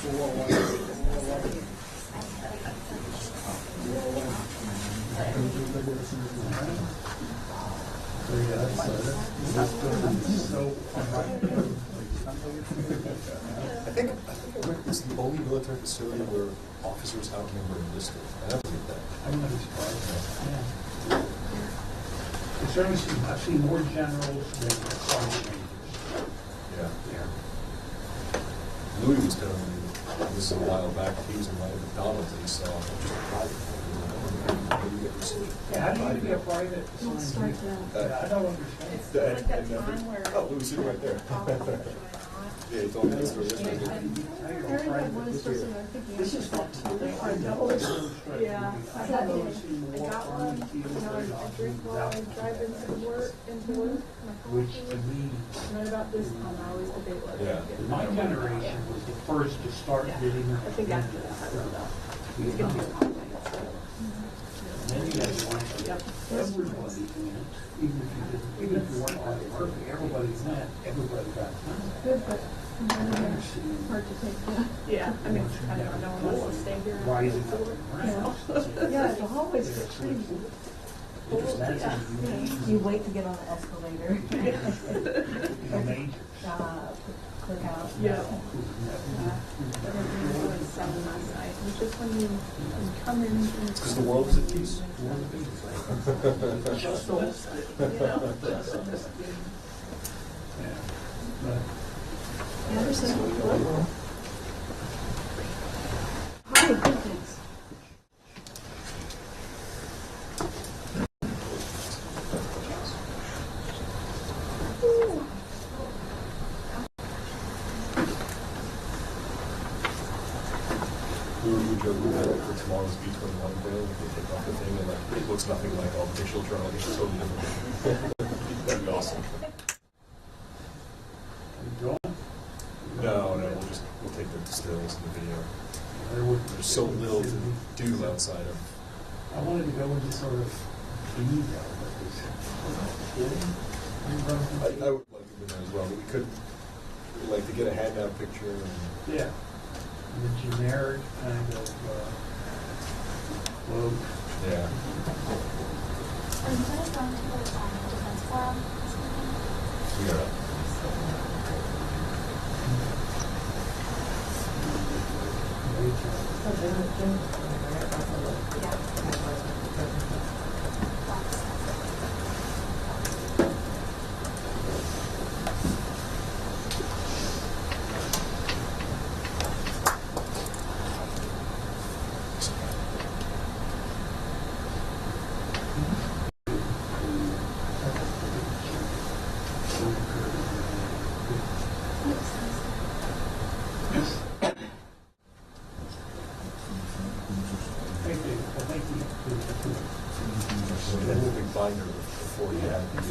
I think it was the only military facility where officers outnumber enlisted. I never did that. I'm not surprised. Yeah. I've seen more generals than sergeant majors. Yeah. Yeah. Louis was telling me, this is a while back, he was in my McDonald's and he saw just a private. Yeah, how do you be a private? We'll start now. I don't understand. It's like that time where. Oh, Louis sitting right there. Yeah, he told me that story yesterday. Harry had one person I think he This is not too late. I know. Yeah, I got one, I drink while I drive into work, my Which coffee. to me, Right about this time, I always debate whether Yeah. I get it. my generation was the first to start getting. I think after that, I wrote out. It's gonna be a long day, so. Then you guys want Yep. everybody in it, even if you weren't on the work, everybody went, everybody got done. Good, but hard to take, yeah, I mean, I don't know, no one wants to stay here. Rising up and around. Yeah, the hallways get pretty. Yeah. You wait to get on the escalator. Majors. Click out. Yeah. Seven last night, it's just when you come in. It's because the world is at peace. Just You know? Yeah. Anderson, hello. Hi, good thanks. We were joking that for tomorrow's B-21 bill, we could take off the thing and like, it looks nothing like all the pictures drawn, it's totally different. That'd be awesome. Go. No, we'll take the stills and the video. There's so little to do outside of. I wanted to go into sort of detail, but I would like to do that as well, but we could, like, to get a handout picture and. yeah, the generic kind of quote. Yeah. We got it. Binder before you had the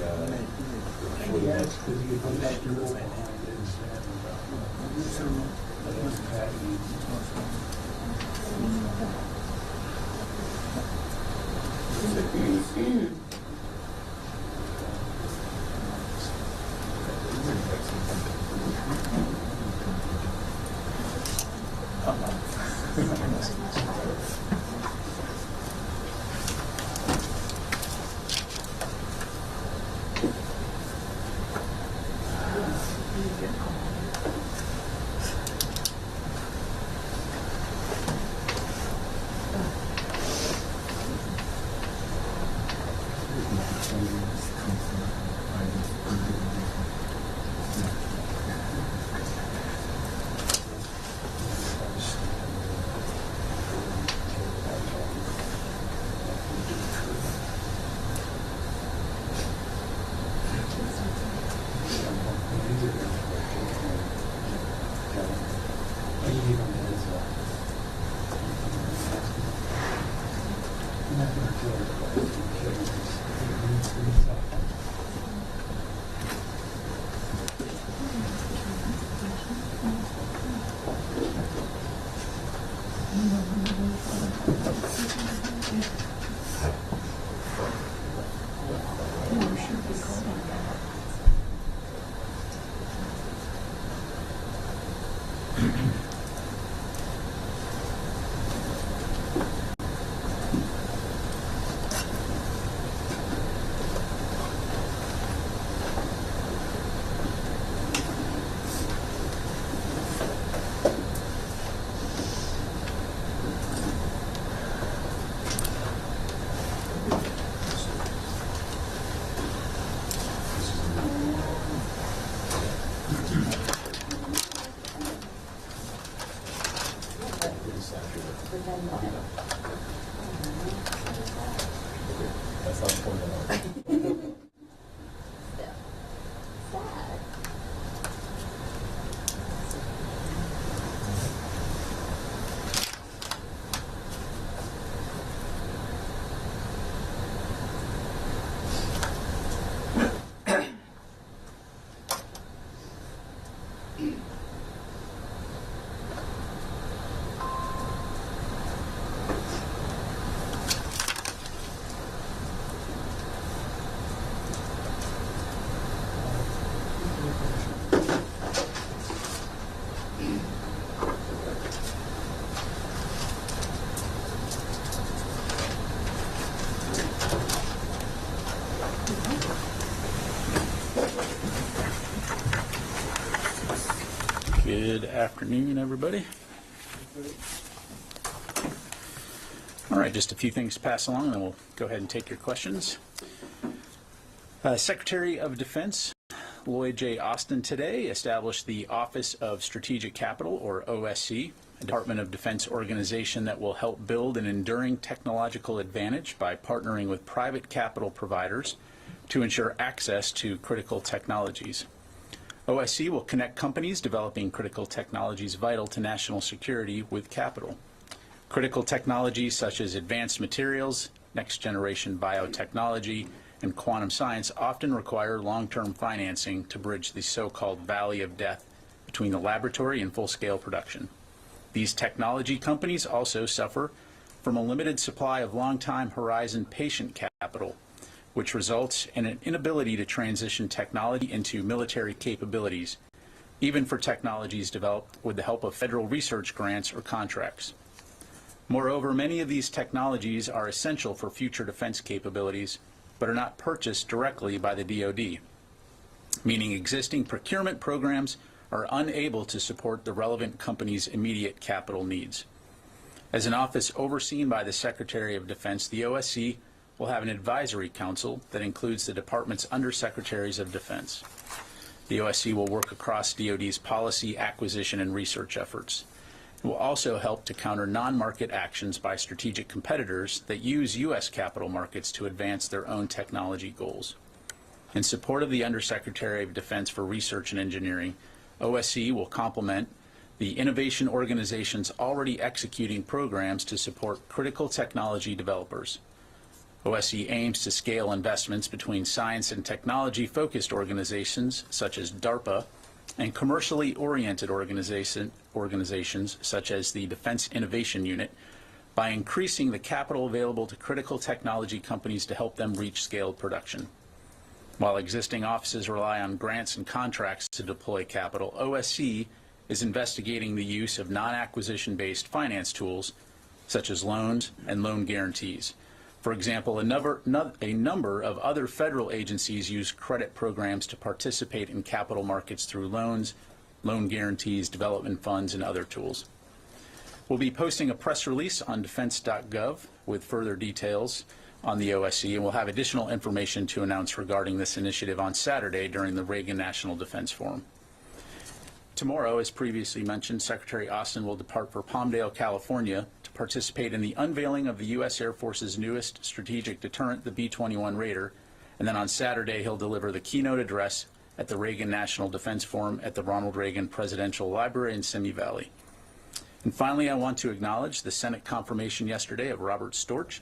statute. But then what? That's not the point at all. Sad. Good afternoon, everybody. All right, just a few things to pass along, and then we'll go ahead and take your questions. Secretary of Defense Lloyd J. Austin today established the Office of Strategic Capital, or OSC, a Department of Defense organization that will help build an enduring technological advantage by partnering with private capital providers to ensure access to critical technologies. OSC will connect companies developing critical technologies vital to national security with capital. Critical technologies such as advanced materials, next-generation biotechnology, and quantum science often require long-term financing to bridge the so-called valley of death between the laboratory and full-scale production. These technology companies also suffer from a limited supply of long-time horizon patient capital, which results in an inability to transition technology into military capabilities, even for technologies developed with the help of federal research grants or contracts. Moreover, many of these technologies are essential for future defense capabilities, but are not purchased directly by the DoD, meaning existing procurement programs are unable to support the relevant company's immediate capital needs. As an office overseen by the Secretary of Defense, the OSC will have an advisory council that includes the department's undersecretaries of defense. The OSC will work across DoD's policy, acquisition, and research efforts. It will also help to counter non-market actions by strategic competitors that use U.S. capital markets to advance their own technology goals. In support of the Undersecretary of Defense for Research and Engineering, OSC will complement the innovation organizations already executing programs to support critical technology developers. OSC aims to scale investments between science and technology-focused organizations such as DARPA and commercially oriented organizations such as the Defense Innovation Unit by increasing the capital available to critical technology companies to help them reach scaled production. While existing offices rely on grants and contracts to deploy capital, OSC is investigating the use of non-acquisition based finance tools such as loans and loan guarantees. For example, a number of other federal agencies use credit programs to participate in capital markets through loans, loan guarantees, development funds, and other tools. We'll be posting a press release on defense.gov with further details on the OSC, and we'll have additional information to announce regarding this initiative on Saturday during the Reagan National Defense Forum. Tomorrow, as previously mentioned, Secretary Austin will depart for Palmdale, California, to participate in the unveiling of the U.S. Air Force's newest strategic deterrent, the B-21 Raider, and then on Saturday he'll deliver the keynote address at the Reagan National Defense Forum at the Ronald Reagan Presidential Library in Simi Valley. And finally, I want to acknowledge the Senate confirmation yesterday of Robert Storch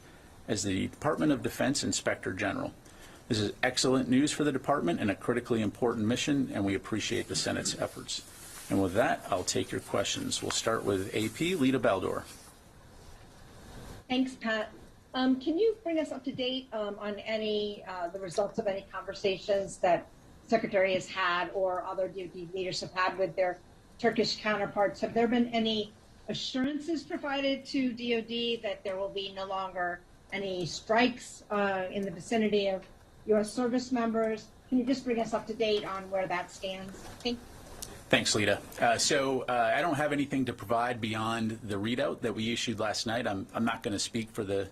as the Department of Defense Inspector General. This is excellent news for the department and a critically important mission, and we appreciate the Senate's efforts. And with that, I'll take your questions. We'll start with AP, Lita Baldor. Thanks, Pat. Can you bring us up to date on any the results of any conversations that Secretary has had or other DoD leaders have had with their Turkish counterparts? Have there been any assurances provided to DoD that there will be no longer any strikes in the vicinity of U.S. service members? Can you just bring us up to date on where that stands? Thanks, Lita. I don't have anything to provide beyond the readout that we issued last night. I'm not going to speak for the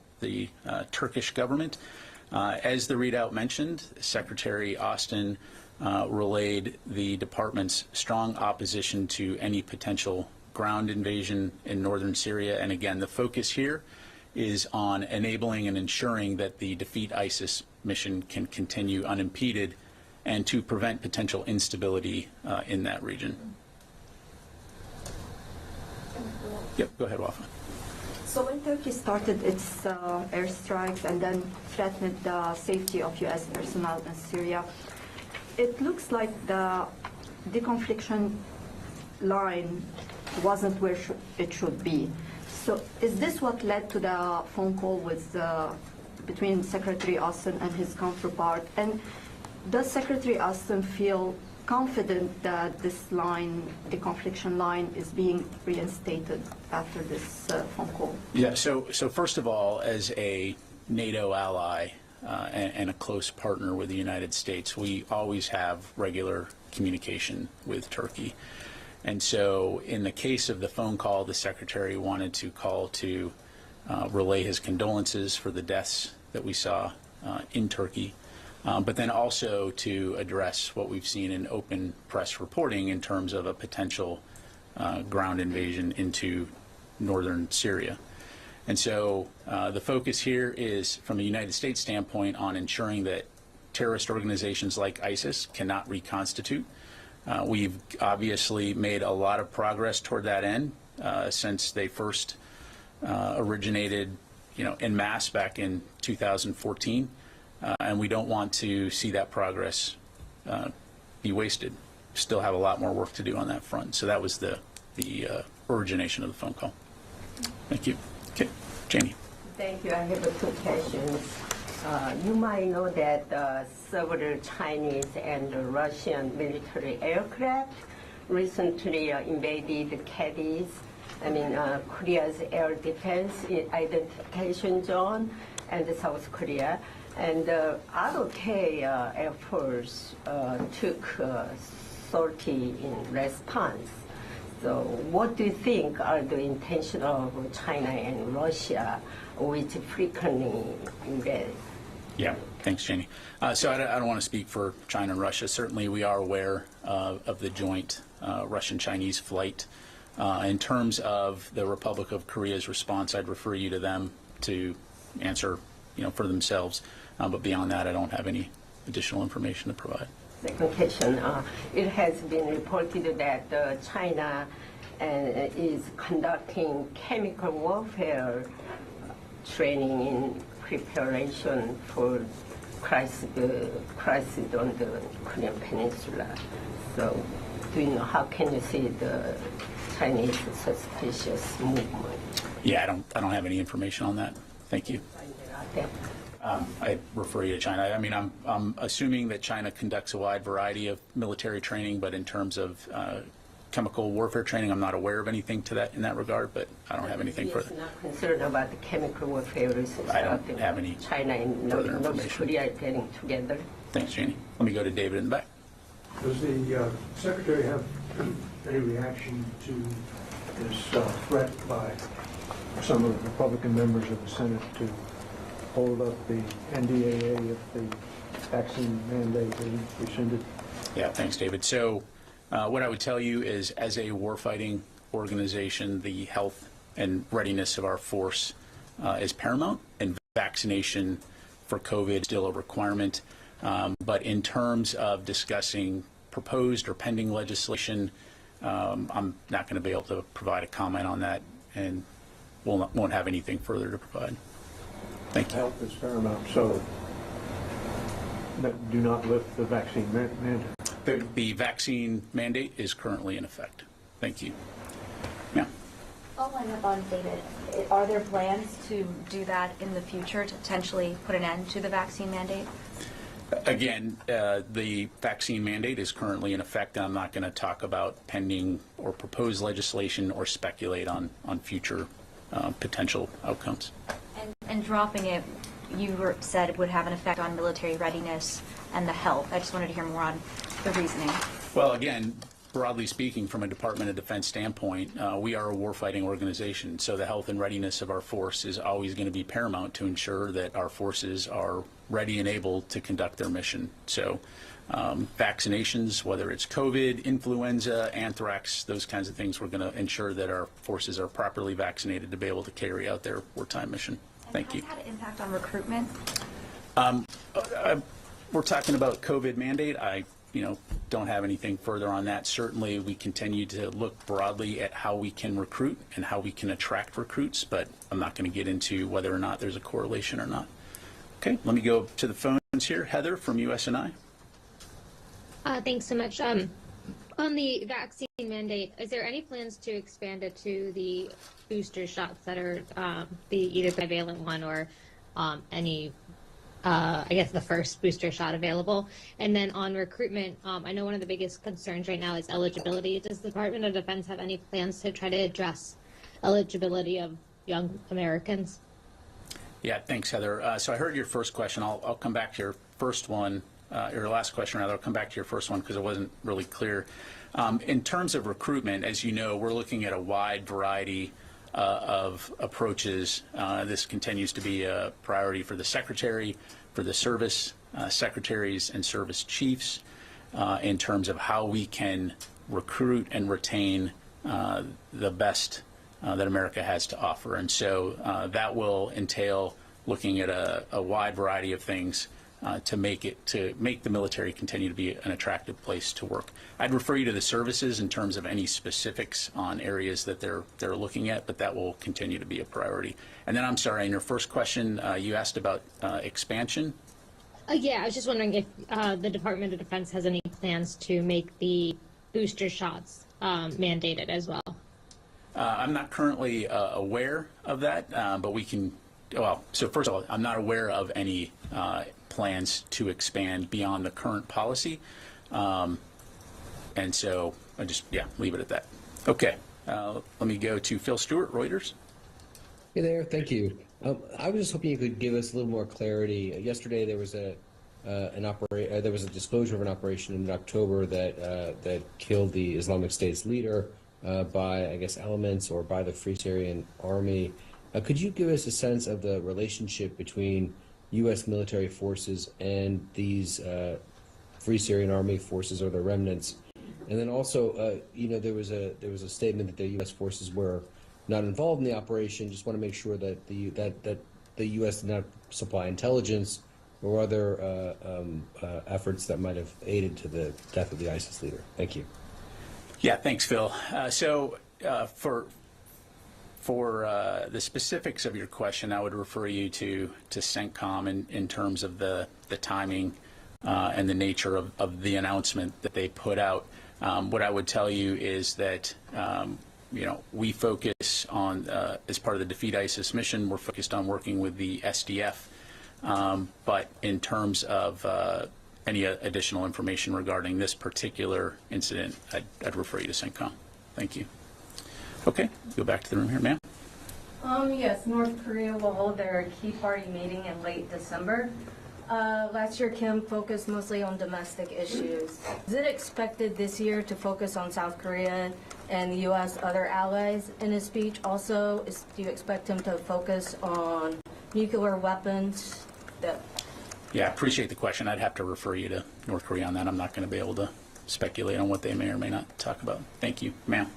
Turkish government. As the readout mentioned, Secretary Austin relayed the department's strong opposition to any potential ground invasion in northern Syria. And again, the focus here is on enabling and ensuring that the Defeat ISIS mission can continue unimpeded and to prevent potential instability in that region. Yep, go ahead, Wafa. So when Turkey started its airstrikes and then threatened the safety of U.S. personnel in Syria, it looks like the deconfliction line wasn't where it should be. So is this what led to the phone call with between Secretary Austin and his counterpart? And does Secretary Austin feel confident that this line, the confliction line, is being reinstated after this phone call? Yeah, so first of all, as a NATO ally and a close partner with the United States, we always have regular communication with Turkey. And so in the case of the phone call, the Secretary wanted to call to relay his condolences for the deaths that we saw in Turkey. But then also to address what we've seen in open press reporting in terms of a potential ground invasion into northern Syria. And so the focus here is, from a United States standpoint, on ensuring that terrorist organizations like ISIS cannot reconstitute. We've obviously made a lot of progress toward that end since they first originated, en masse back in 2014. And we don't want to see that progress be wasted. Still have a lot more work to do on that front. So that was the origination of the phone call. Thank you. Okay, Janie. Thank you. I have two questions. You might know that several Chinese and Russian military aircraft recently invaded Cadiz, Korea's air defense identification zone, and South Korea. And ROK Air Force took sortie in response. So what do you think are the intentions of China and Russia, which frequently invade? Yeah, thanks, Janie. So I don't want to speak for China and Russia. Certainly we are aware of the joint Russian-Chinese flight. In terms of the Republic of Korea's response, I'd refer you to them to answer for themselves. But beyond that, I don't have any additional information to provide. Second question, it has been reported that China is conducting chemical warfare training in preparation for crisis on the Korean Peninsula. So do you know, how can you see the Chinese suspicious movement? Yeah, I don't have any information on that. Thank you. I refer you to China. I'm assuming that China conducts a wide variety of military training, but in terms of chemical warfare training, I'm not aware of anything in that regard, but I don't have anything further. I'm not concerned about the chemical warfare research. I don't have any China and North Korea getting together. Thanks, Janie. Let me go to David in the back. Does the Secretary have any reaction to this threat by some of the Republican members of the Senate to hold up the NDAA if the vaccine mandate is rescinded? Yeah, thanks, David. So what I would tell you is, as a warfighting organization, the health and readiness of our force is paramount, and vaccination for COVID is still a requirement. But in terms of discussing proposed or pending legislation, I'm not going to be able to provide a comment on that, and won't have anything further to provide. Thank you. Health is paramount, so do not lift the vaccine mandate. The vaccine mandate is currently in effect. Thank you. Yeah. Following up on David, are there plans to do that in the future to potentially put an end to the vaccine mandate? Again, the vaccine mandate is currently in effect, and I'm not going to talk about pending or proposed legislation or speculate on future potential outcomes. And dropping it, you said it would have an effect on military readiness and the health. I just wanted to hear more on the reasoning. Well, again, broadly speaking, from a Department of Defense standpoint, we are a warfighting organization, so the health and readiness of our force is always going to be paramount to ensure that our forces are ready and able to conduct their mission. So vaccinations, whether it's COVID, influenza, anthrax, those kinds of things. We're going to ensure that our forces are properly vaccinated to be able to carry out their wartime mission. Thank you. Has that had an impact on recruitment? We're talking about COVID mandate. I don't have anything further on that. Certainly, we continue to look broadly at how we can recruit and how we can attract recruits, but I'm not going to get into whether or not there's a correlation or not. Okay, let me go to the phones here. Heather from USNI. Thanks so much. On the vaccine mandate, is there any plans to expand it to the booster shots that are either the bivalent one or any I guess the first booster shot available? And then on recruitment, I know one of the biggest concerns right now is eligibility. Does the Department of Defense have any plans to try to address eligibility of young Americans? Yeah, thanks, Heather. So I heard your first question. I'll come back to your first one, your last question, rather. I'll come back to your first one because it wasn't really clear. In terms of recruitment, as you know, we're looking at a wide variety of approaches. This continues to be a priority for the Secretary, for the service secretaries and service chiefs in terms of how we can recruit and retain the best that America has to offer. And so that will entail looking at a wide variety of things to make the military continue to be an attractive place to work. I'd refer you to the services in terms of any specifics on areas that they're looking at, but that will continue to be a priority. And then I'm sorry, in your first question, you asked about expansion. Yeah, I was just wondering if the Department of Defense has any plans to make the booster shots mandated as well. I'm not currently aware of that, but we can. Well, so first of all, I'm not aware of any plans to expand beyond the current policy, and so I just leave it at that. Okay, let me go to Phil Stewart, Reuters. Hey there, thank you. I was just hoping you could give us a little more clarity. Yesterday there was there was a disclosure of an operation in October that killed the Islamic State's leader by, I guess, elements or by the Free Syrian Army. Could you give us a sense of the relationship between U.S. military forces and these Free Syrian Army forces or their remnants? And then also, there was a statement that the U.S. forces were not involved in the operation. Just want to make sure that the U.S. did not supply intelligence or other efforts that might have aided to the death of the ISIS leader. Thank you. Yeah, thanks, Phil. So for the specifics of your question, I would refer you to CENTCOM in terms of the timing and the nature of the announcement that they put out. What I would tell you is that we focus on, as part of the Defeat ISIS mission, we're focused on working with the SDF. But in terms of any additional information regarding this particular incident, I'd refer you to CENTCOM. Thank you. Okay, go back to the room here, ma'am. Yes, North Korea will hold their Key Party meeting in late December. Last year, Kim focused mostly on domestic issues. Is it expected this year to focus on South Korea and the U.S. other allies in his speech? Also, do you expect him to focus on nuclear weapons? Yeah, I appreciate the question. I'd have to refer you to North Korea on that. I'm not going to be able to speculate on what they may or may not talk about. Thank you, ma'am.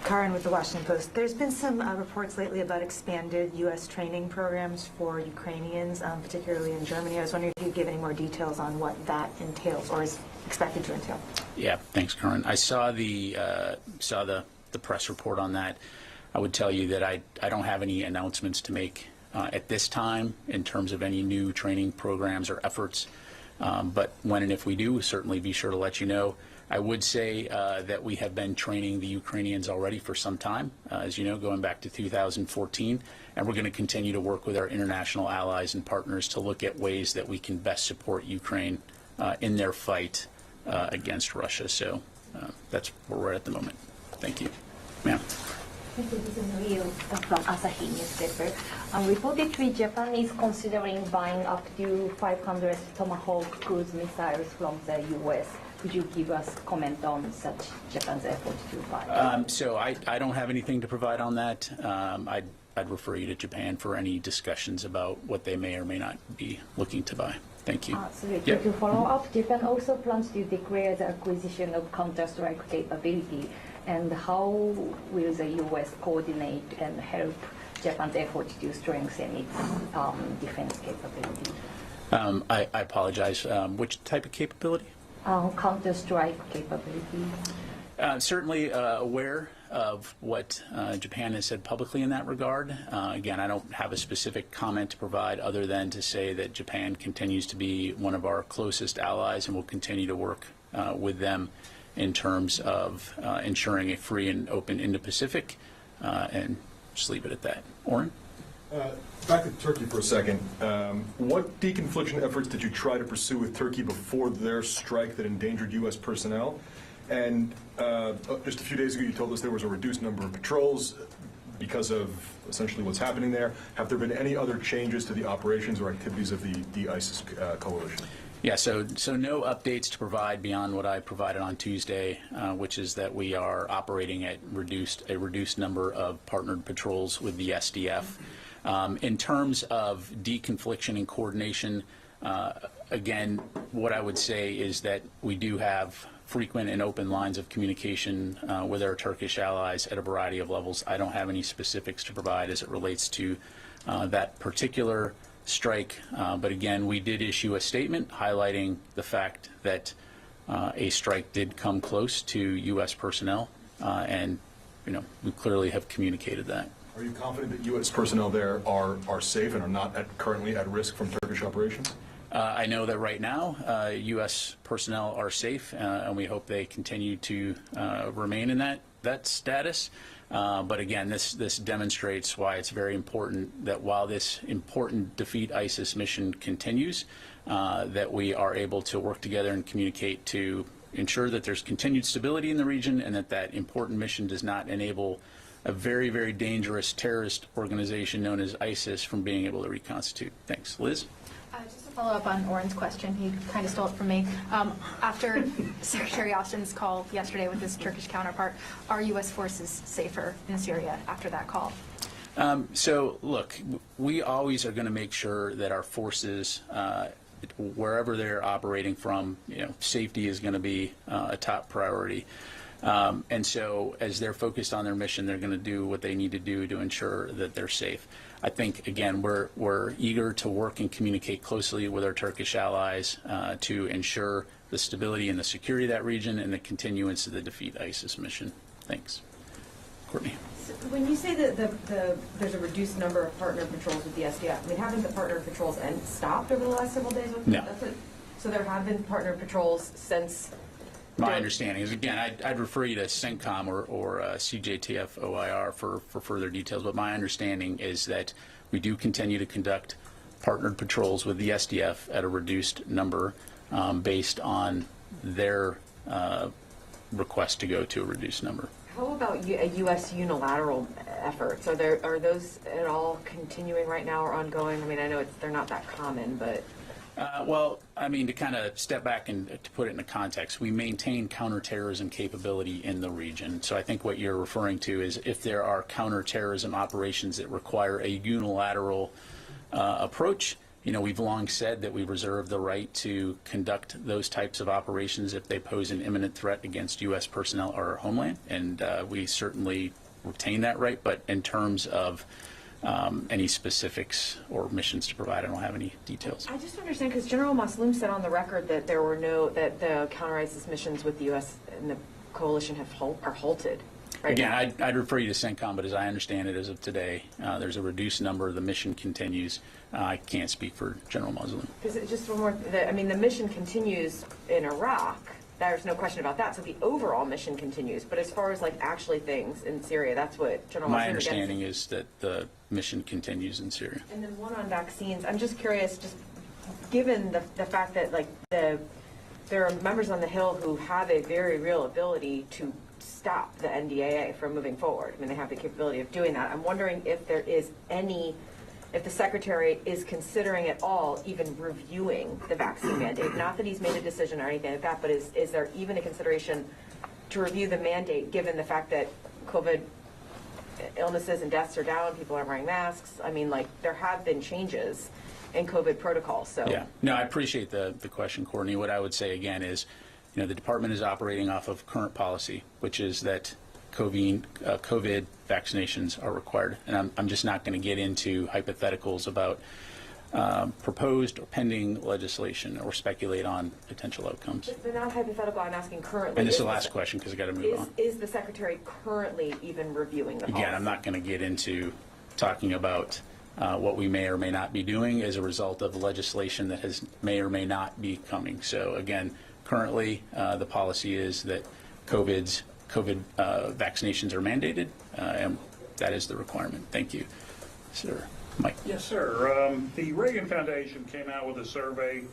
Karen with the Washington Post. There's been some reports lately about expanded U.S. training programs for Ukrainians, particularly in Germany. I was wondering if you'd give any more details on what that entails or is expected to entail. Yeah, thanks, Karen. I saw the press report on that. I would tell you that I don't have any announcements to make at this time in terms of any new training programs or efforts. But when and if we do, we'll certainly be sure to let you know. I would say that we have been training the Ukrainians already for some time, as you know, going back to 2014, and we're going to continue to work with our international allies and partners to look at ways that we can best support Ukraine in their fight against Russia. So that's where we're at the moment. Thank you. Ma'am. This is Rio from Asahi newspaper. Reportedly, Japan is considering buying up to 500 Tomahawk cruise missiles from the U.S. Could you give us a comment on such Japan's effort to buy? So I don't have anything to provide on that. I'd refer you to Japan for any discussions about what they may or may not be looking to buy. Thank you. Sorry, Yep. to follow up, Japan also plans to declare the acquisition of counter-strike capability, and how will the U.S. coordinate and help Japan's effort to strengthen its defense capability? I apologize. Which type of capability? Counter-strike capability. Certainly aware of what Japan has said publicly in that regard. Again, I don't have a specific comment to provide other than to say that Japan continues to be one of our closest allies and will continue to work with them in terms of ensuring a free and open Indo-Pacific, and just leave it at that. Oren? Back to Turkey for a second. What deconfliction efforts did you try to pursue with Turkey before their strike that endangered U.S. personnel? And just a few days ago, you told us there was a reduced number of patrols because of essentially what's happening there. Have there been any other changes to the operations or activities of the ISIS coalition? Yeah, so no updates to provide beyond what I provided on Tuesday, which is that we are operating at a reduced number of partnered patrols with the SDF. In terms of deconfliction and coordination, again, what I would say is that we do have frequent and open lines of communication with our Turkish allies at a variety of levels. I don't have any specifics to provide as it relates to that particular strike, but again, we did issue a statement highlighting the fact that a strike did come close to U.S. personnel, and we clearly have communicated that. Are you confident that U.S. personnel there are safe and are not currently at risk from Turkish operations? I know that right now U.S. personnel are safe, and we hope they continue to remain in that status. But again, this demonstrates why it's very important that while this important defeat ISIS mission continues, that we are able to work together and communicate to ensure that there's continued stability in the region and that important mission does not enable a very, very dangerous terrorist organization known as ISIS from being able to reconstitute. Thanks. Liz? Just to follow up on Oren's question, he kind of stole it from me. After Secretary Austin's call yesterday with his Turkish counterpart, are U.S. forces safer in Syria after that call? So, look, we always are going to make sure that our forces, wherever they're operating from, safety is going to be a top priority. And so as they're focused on their mission, they're going to do what they need to do to ensure that they're safe. I think, again, we're eager to work and communicate closely with our Turkish allies to ensure the stability and the security of that region and the continuance of the defeat ISIS mission. Thanks. Courtney. So when you say that there's a reduced number of partner patrols with the SDF, I mean, haven't the partner patrols stopped over the last several days? No. So there have been partner patrols since... My understanding is, again, I'd refer you to CENTCOM or CJTF OIR for further details, but my understanding is that we do continue to conduct partnered patrols with the SDF at a reduced number based on their request to go to a reduced number. How about U.S. unilateral efforts? Are those at all continuing right now or ongoing? I mean, I know they're not that common, but... Well, I mean, to kind of step back and to put it into context, we maintain counterterrorism capability in the region. So I think what you're referring to is if there are counterterrorism operations that require a unilateral approach, we've long said that we reserve the right to conduct those types of operations if they pose an imminent threat against U.S. personnel or our homeland, and we certainly retain that right. But in terms of any specifics or missions to provide, I don't have any details. I just understand because General Masloum said on the record that that the counter-ISIS missions with the U.S. and the coalition are halted. Right Again, now. I'd refer you to CENTCOM, but as I understand it as of today, there's a reduced number. The mission continues. I can't speak for General Masloum. Just one more. The mission continues in Iraq. There's no question about that. So the overall mission continues. But as far as actually things in Syria, that's what General Masloum. My understanding is that the mission continues in Syria. And then one on vaccines. I'm just curious, just given the fact that there are members on the Hill who have a very real ability to stop the NDAA from moving forward. I mean, they have the capability of doing that. I'm wondering if there is if the Secretary is considering at all even reviewing the vaccine mandate. Not that he's made a decision or anything like that, but is there even a consideration to review the mandate given the fact that COVID illnesses and deaths are down, people aren't wearing masks. I mean, like, there have been changes in COVID protocols, so. Yeah, no, I appreciate the question, Courtney. What I would say again is, you know, the department is operating off of current policy, which is that COVID vaccinations are required. And I'm just not going to get into hypotheticals about proposed or pending legislation or speculate on potential outcomes. They're not hypothetical, I'm asking currently. And this is the last question because I got to move on. Is the Secretary currently even reviewing the policy? Again, I'm not going to get into talking about what we may or may not be doing as a result of legislation that may or may not be coming. So again, currently the policy is that COVID vaccinations are mandated, and that is the requirement. Thank you. Sir, Mike. Yes, sir. The Reagan Foundation came out with a survey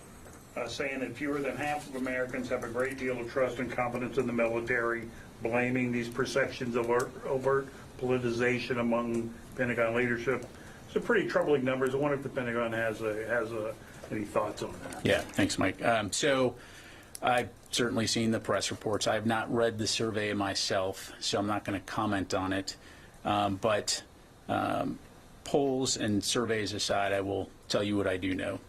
saying that fewer than half of Americans have a great deal of trust and confidence in the military, blaming these perceptions of overt politicization among Pentagon leadership. Some pretty troubling numbers. I wonder if the Pentagon has any thoughts on that. Yeah, thanks, Mike. So I've certainly seen the press reports. I have not read the survey myself, so I'm not going to comment on it. But polls and surveys aside, I will tell you what I do know,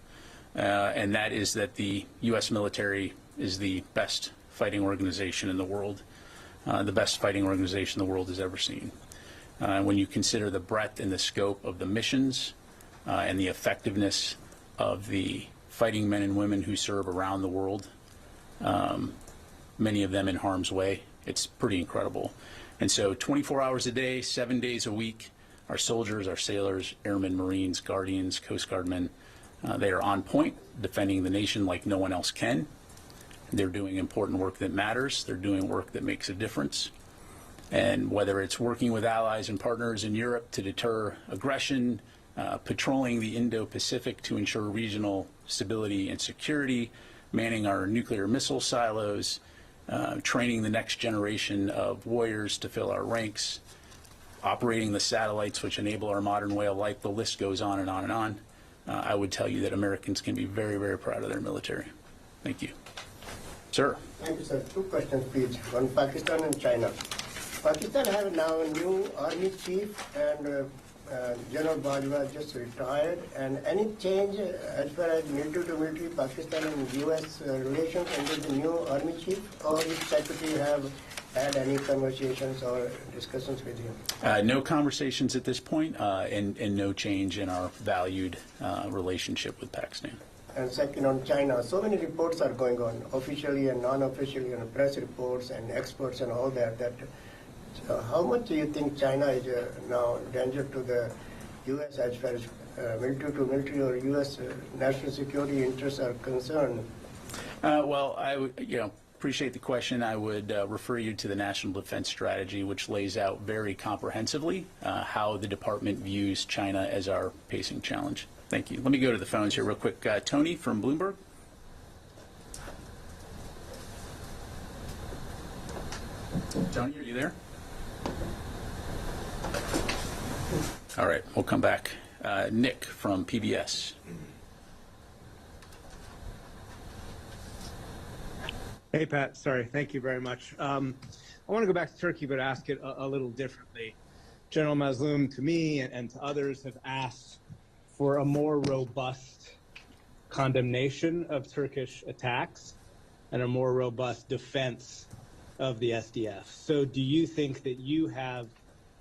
and that is that the U.S. military is the best fighting organization in the world, the best fighting organization the world has ever seen. When you consider the breadth and the scope of the missions and the effectiveness of the fighting men and women who serve around the world, many of them in harm's way, it's pretty incredible. And so 24 hours a day, 7 days a week, our soldiers, our sailors, airmen, Marines, Guardians, Coast Guardmen, they are on point, defending the nation like no one else can. They're doing important work that matters. They're doing work that makes a difference. And whether it's working with allies and partners in Europe to deter aggression, patrolling the Indo-Pacific to ensure regional stability and security, manning our nuclear missile silos, training the next generation of warriors to fill our ranks, operating the satellites which enable our modern way of life, the list goes on and on and on. I would tell you that Americans can be very, very proud of their military. Thank you. Sir. Thank you, sir. Two questions, please. One, Pakistan and China. Pakistan have now a new army chief, and General Bajwa just retired. And any change as far as military to military, Pakistan and U.S. Relations under the new army chief, or did Secretary have had any conversations or discussions with him? No conversations at this point, and no change in our valued relationship with Pakistan. And second, on China, so many reports are going on, officially and non-officially, and press reports and experts and all that. How much do you think China is now a danger to the U.S. as far as military to military or U.S. national security interests are concerned? Well, I would, appreciate the question. I would refer you to the National Defense Strategy, which lays out very comprehensively how the department views China as our pacing challenge. Thank you. Let me go to the phones here real quick. Tony from Bloomberg. Tony, are you there? All right, we'll come back. Nick from PBS. Hey, Pat. Sorry. Thank you very much. I want to go back to Turkey, but ask it a little differently. General Mazloum, to me and to others, have asked for a more robust condemnation of Turkish attacks and a more robust defense of the SDF. So do you think that you have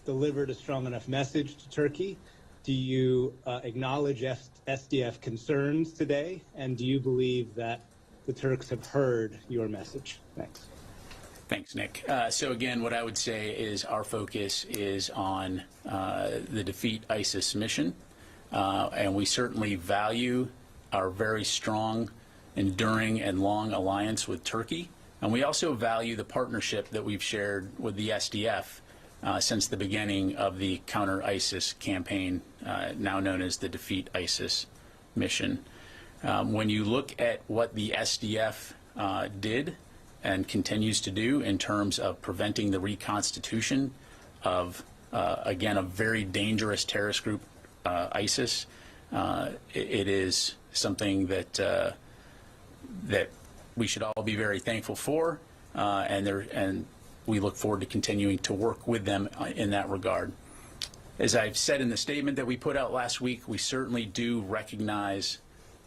delivered a strong enough message to Turkey? Do you acknowledge SDF concerns today? And do you believe that the Turks have heard your message? Thanks. Thanks, Nick. So again, what I would say is our focus is on the Defeat ISIS mission. And we certainly value our very strong, enduring, and long alliance with Turkey. And we also value the partnership that we've shared with the SDF since the beginning of the counter-ISIS campaign, now known as the Defeat ISIS mission. When you look at what the SDF did and continues to do in terms of preventing the reconstitution of, again, a very dangerous terrorist group, ISIS, it is something that that we should all be very thankful for, and we look forward to continuing to work with them in that regard. As I've said in the statement that we put out last week, we certainly do recognize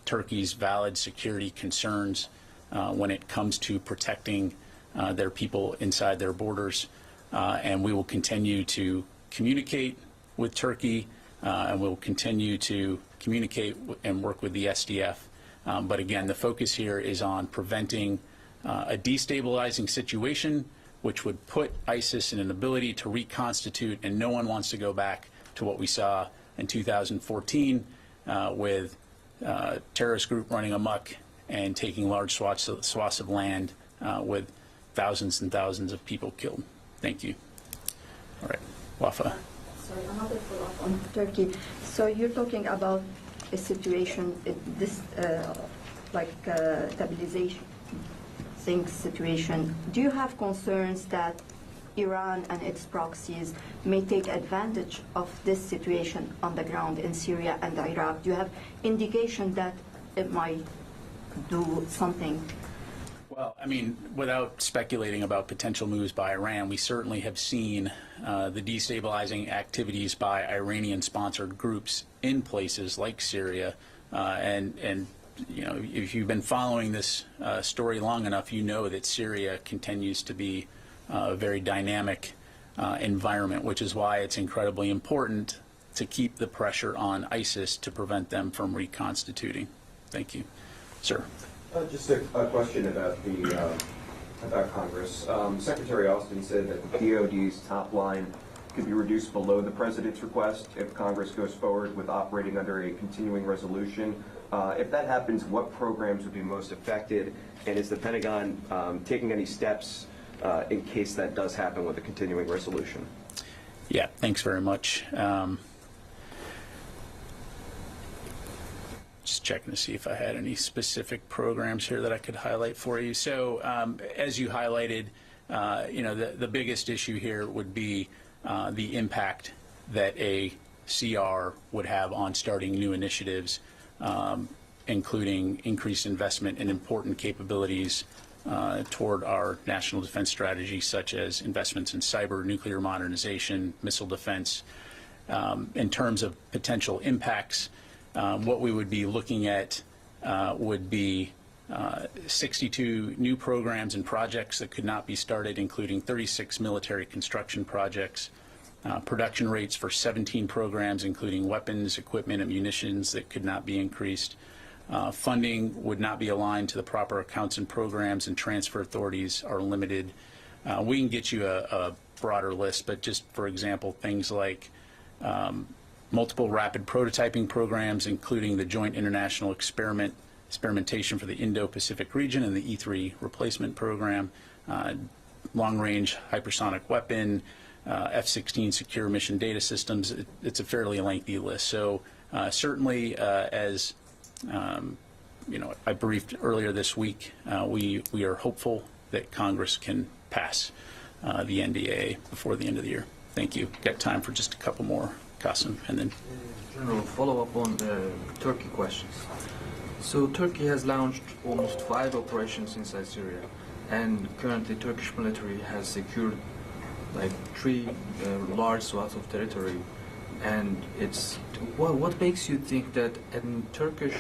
Turkey's valid security concerns when it comes to protecting their people inside their borders, and we will continue to communicate with Turkey, and we'll continue to communicate and work with the SDF. But again, the focus here is on preventing a destabilizing situation which would put ISIS in an ability to reconstitute, and no one wants to go back to what we saw in 2014 with terrorist group running amok and taking large swaths of land with thousands and thousands of people killed. Thank you. All right, Wafa. Sorry, another follow-up on Turkey. So you're talking about a situation, stabilization situation. Do you have concerns that Iran and its proxies may take advantage of this situation on the ground in Syria and Iraq? Do you have indication that it might do something? Well, I mean, without speculating about potential moves by Iran, we certainly have seen the destabilizing activities by Iranian-sponsored groups in places like Syria, and you know, if you've been following this story long enough, you know that Syria continues to be a very dynamic environment, which is why it's incredibly important to keep the pressure on ISIS to prevent them from reconstituting. Thank you. Sir. Just a question about about Congress. Secretary Austin said that the DoD's top line could be reduced below the president's request if Congress goes forward with operating under a continuing resolution. If that happens, what programs would be most affected, and is the Pentagon taking any steps in case that does happen with a continuing resolution? Yeah, thanks very much. Just checking to see if I had any specific programs here that I could highlight for you. So, as you highlighted, you know, the biggest issue here would be the impact that a CR would have on starting new initiatives, including increased investment in important capabilities toward our national defense strategy, such as investments in cyber, nuclear modernization, missile defense. In terms of potential impacts, what we would be looking at would be 62 new programs and projects that could not be started, including 36 military construction projects, production rates for 17 programs, including weapons, equipment, and munitions that could not be increased. Funding would not be aligned to the proper accounts and programs, and transfer authorities are limited. We can get you a broader list, but just for example, things like multiple rapid prototyping programs, including the Joint International Experimentation for the Indo-Pacific region and the E3 replacement program, long-range hypersonic weapon, F-16 secure mission data systems. It's a fairly lengthy list. So certainly, as you know, I briefed earlier this week, we are hopeful that Congress can pass the NDAA before the end of the year. Thank you. Got time for just a couple more, Qasim, and then General, follow up on the Turkey questions. So Turkey has launched almost 5 operations inside Syria, and currently Turkish military has secured like 3 large swaths of territory. And it's what makes you think that a Turkish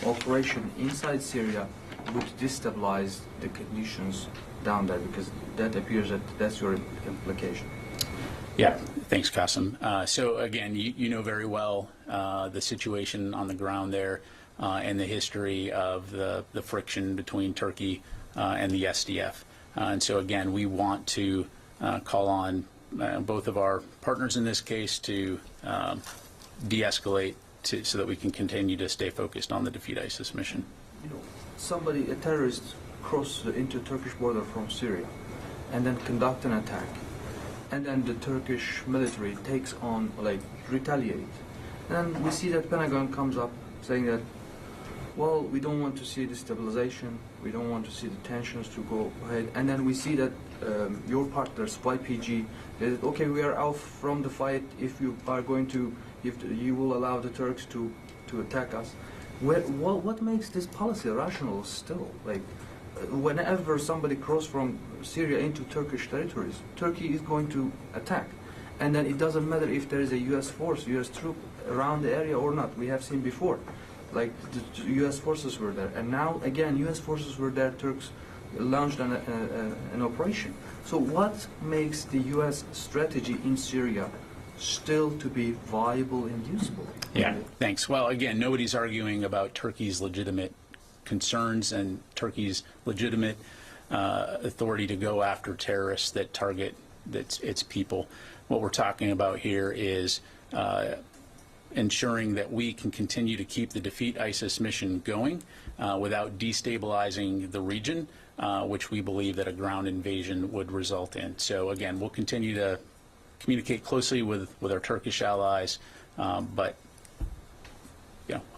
operation inside Syria would destabilize the conditions down there? Because that appears that that's your implication. Yeah, thanks, Qasim. So again, you know very well the situation on the ground there and the history of the friction between Turkey and the SDF. And so again, we want to call on both of our partners in this case to de-escalate so that we can continue to stay focused on the Defeat ISIS mission. You know, a terrorist cross into Turkish border from Syria and then conduct an attack, and then the Turkish military takes on, like, retaliate. And we see that Pentagon comes up saying that, well, we don't want to see destabilization, we don't want to see the tensions to go ahead. And then we see that your partners, YPG, they said, okay, we are out from the fight if you are going to, if you will allow the Turks to attack us. What makes this policy rational still? Like, whenever somebody crosses from Syria into Turkish territories, Turkey is going to attack. and then it doesn't matter if there is a U.S. force, U.S. troop around the area or not. We have seen before, like the U.S. forces were there, and now again U.S. forces were there. Turks launched an operation. So what makes the U.S. strategy in Syria still to be viable and usable? Yeah, thanks. Well, again, nobody's arguing about Turkey's legitimate concerns and Turkey's legitimate authority to go after terrorists that target its people. What we're talking about here is ensuring that we can continue to keep the Defeat ISIS mission going without destabilizing the region, which we believe that a ground invasion would result in. So again, we'll continue to communicate closely with our Turkish allies, but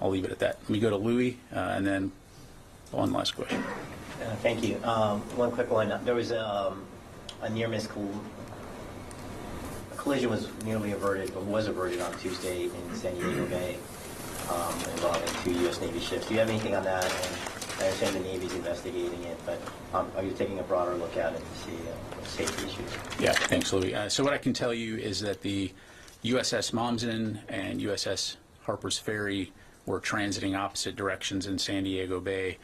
I'll leave it at that. Let me go to Louis, and then one last question. Thank you. One quick one. There was a near-miss collision was nearly averted, but was averted on Tuesday in San Diego Bay involving 2 U.S. Navy ships. Do you have anything on that? And I understand the Navy's investigating it, but are you taking a broader look at it to see safety issues? Yeah, thanks, Louis. So what I can tell you is that the USS Mommsen and USS Harper's Ferry were transiting opposite directions in San Diego Bay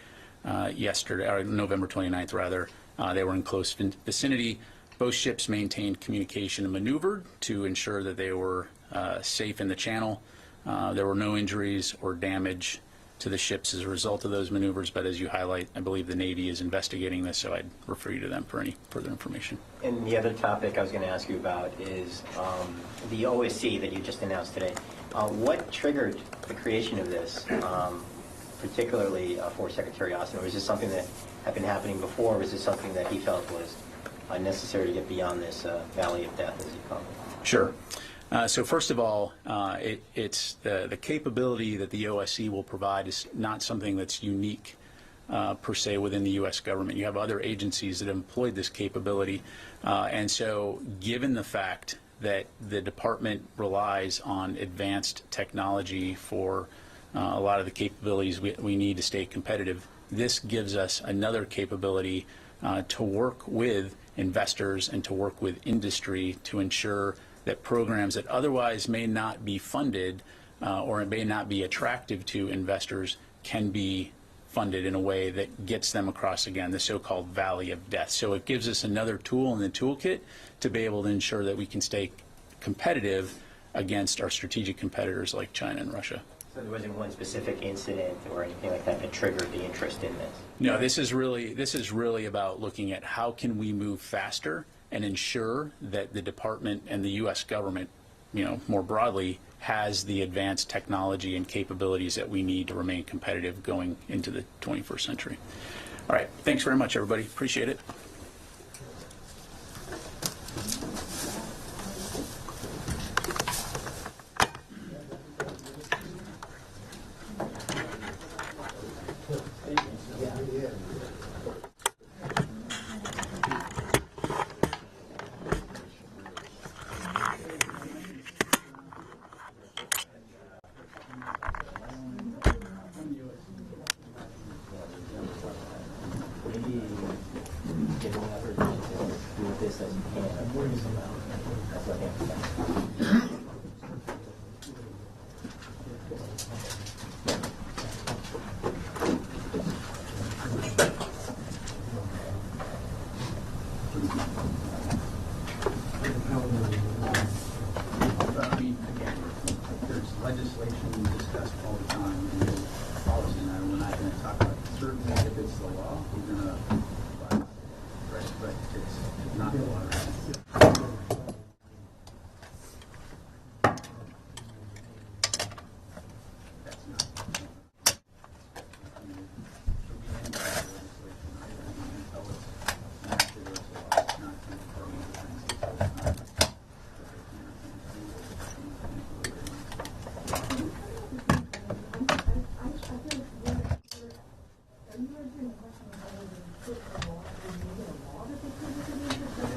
yesterday, or November 29th, rather. They were in close vicinity. Both ships maintained communication and maneuvered to ensure that they were safe in the channel. There were no injuries or damage to the ships as a result of those maneuvers, but as you highlight, I believe the Navy is investigating this, so I'd refer you to them for any further information. And the other topic I was going to ask you about is the OSC that you just announced today. What triggered the creation of this, particularly for Secretary Austin? Or is this something that had been happening before, or was this something that he felt was necessary to get beyond this valley of death, as you call it? Sure. So first of all, it's the capability that the OSC will provide is not something that's unique per se within the U.S. government. You have other agencies that have employed this capability, and so given the fact that the department relies on advanced technology for a lot of the capabilities we need to stay competitive, this gives us another capability to work with investors and to work with industry to ensure that programs that otherwise may not be funded or it may not be attractive to investors can be funded in a way that gets them across, again, the so-called valley of death. So it gives us another tool in the toolkit to be able to ensure that we can stay competitive against our strategic competitors like China and Russia. So there wasn't one specific incident or anything like that that triggered the interest in this? No, this is really about looking at how can we move faster and ensure that the department and the U.S. government, more broadly, has the advanced technology and capabilities that we need to remain competitive going into the 21st century. All right, thanks very much, everybody. Appreciate it.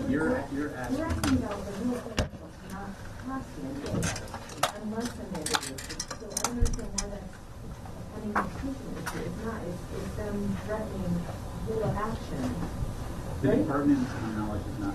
You're asking about the rule not passing unless amended. So I understand why that's having a pushing issue. It's not. It's them threatening legal action. The department, to my knowledge, is not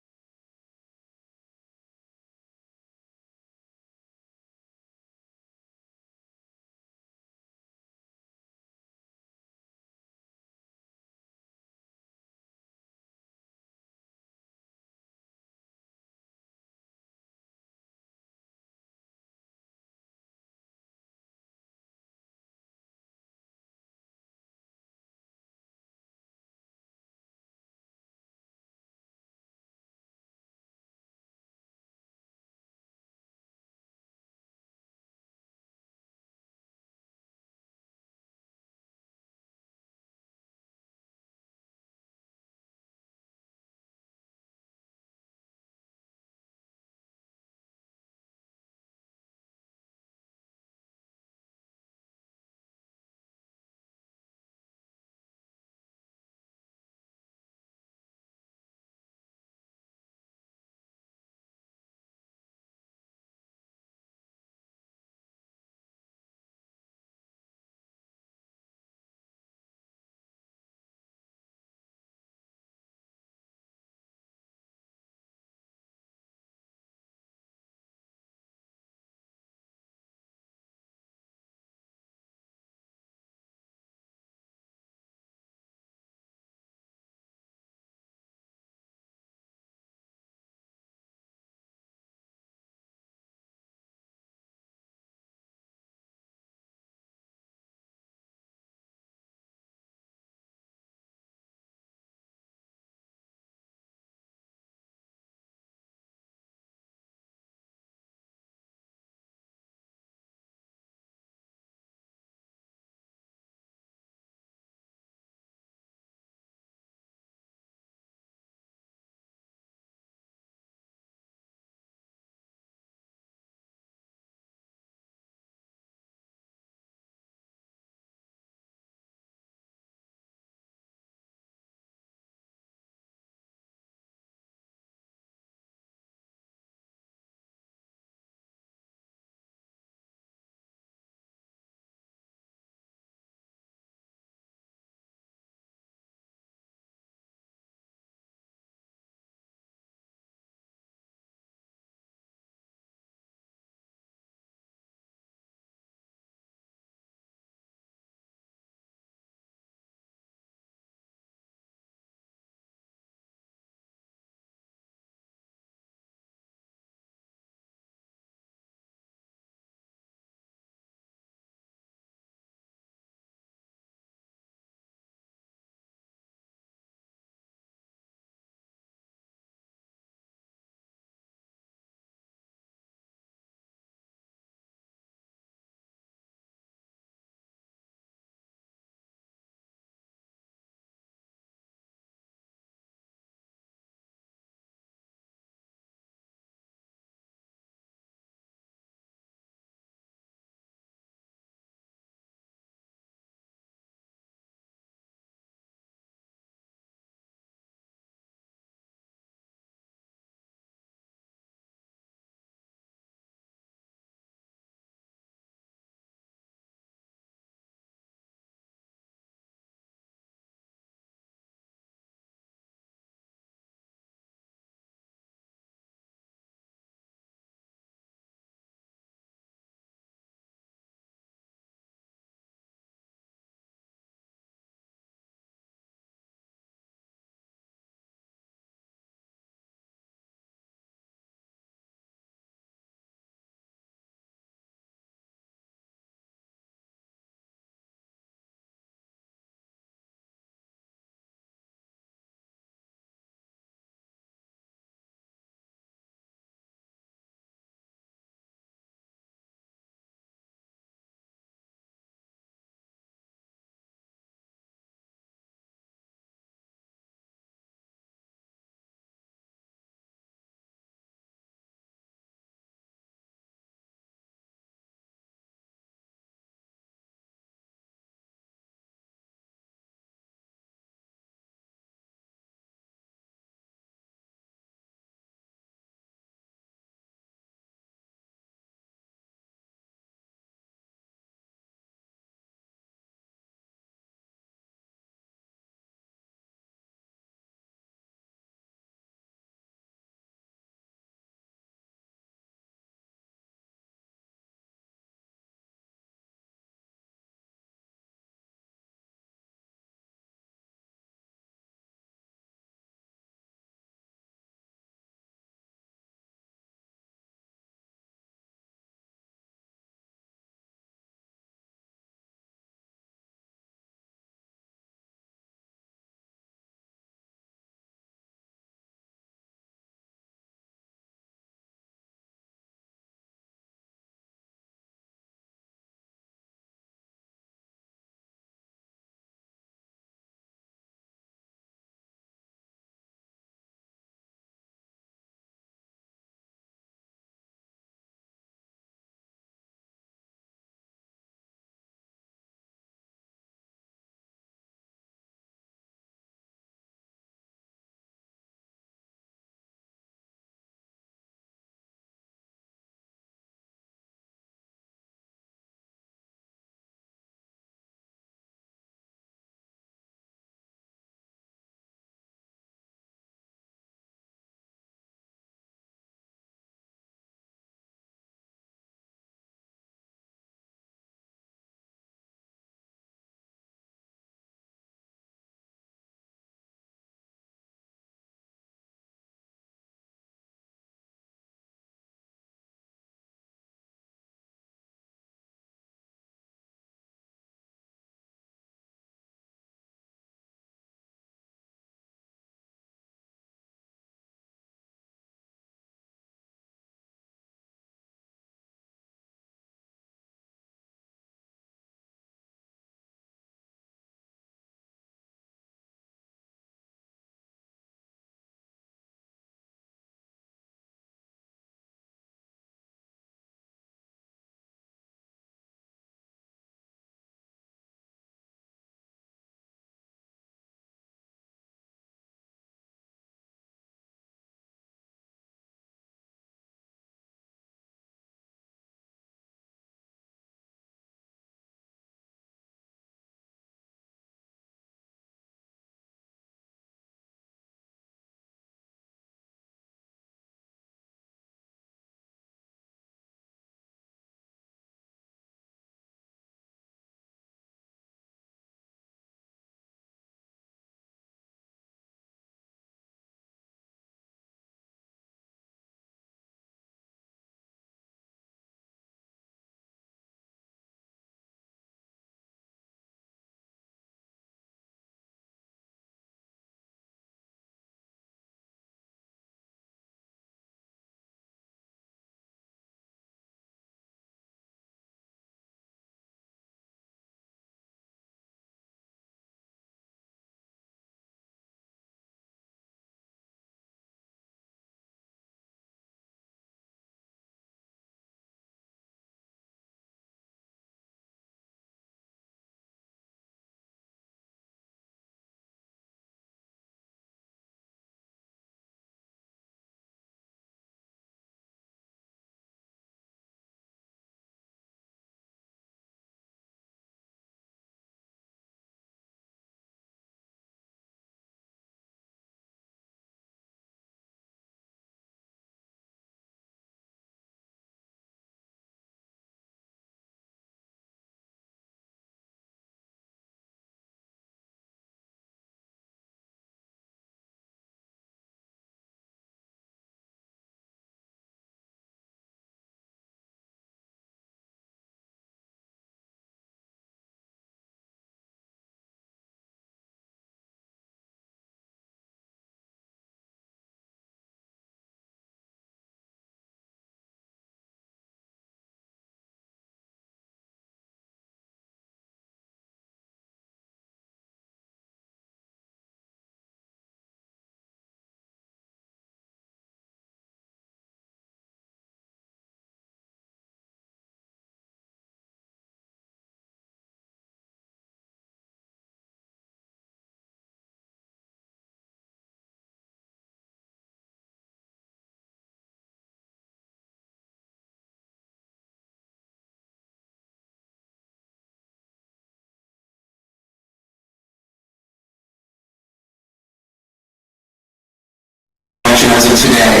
today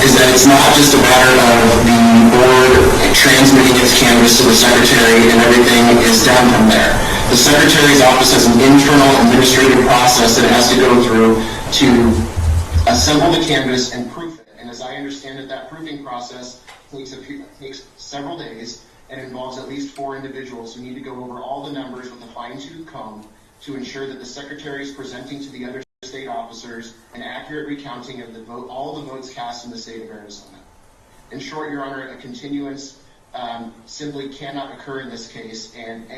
is that it's not just a matter of the board transmitting its canvas to the secretary and everything is done from there. The secretary's office has an internal administrative process that it has to go through to assemble the canvas and proof it. And as I understand it, that proofing process takes several days and involves at least 4 individuals who need to go over all the numbers with a fine-tooth comb to ensure that the secretary is presenting to the other state officers an accurate recounting of the vote, all the votes cast in the state of Arizona. In short, Your Honor, a continuance simply cannot occur in this case, and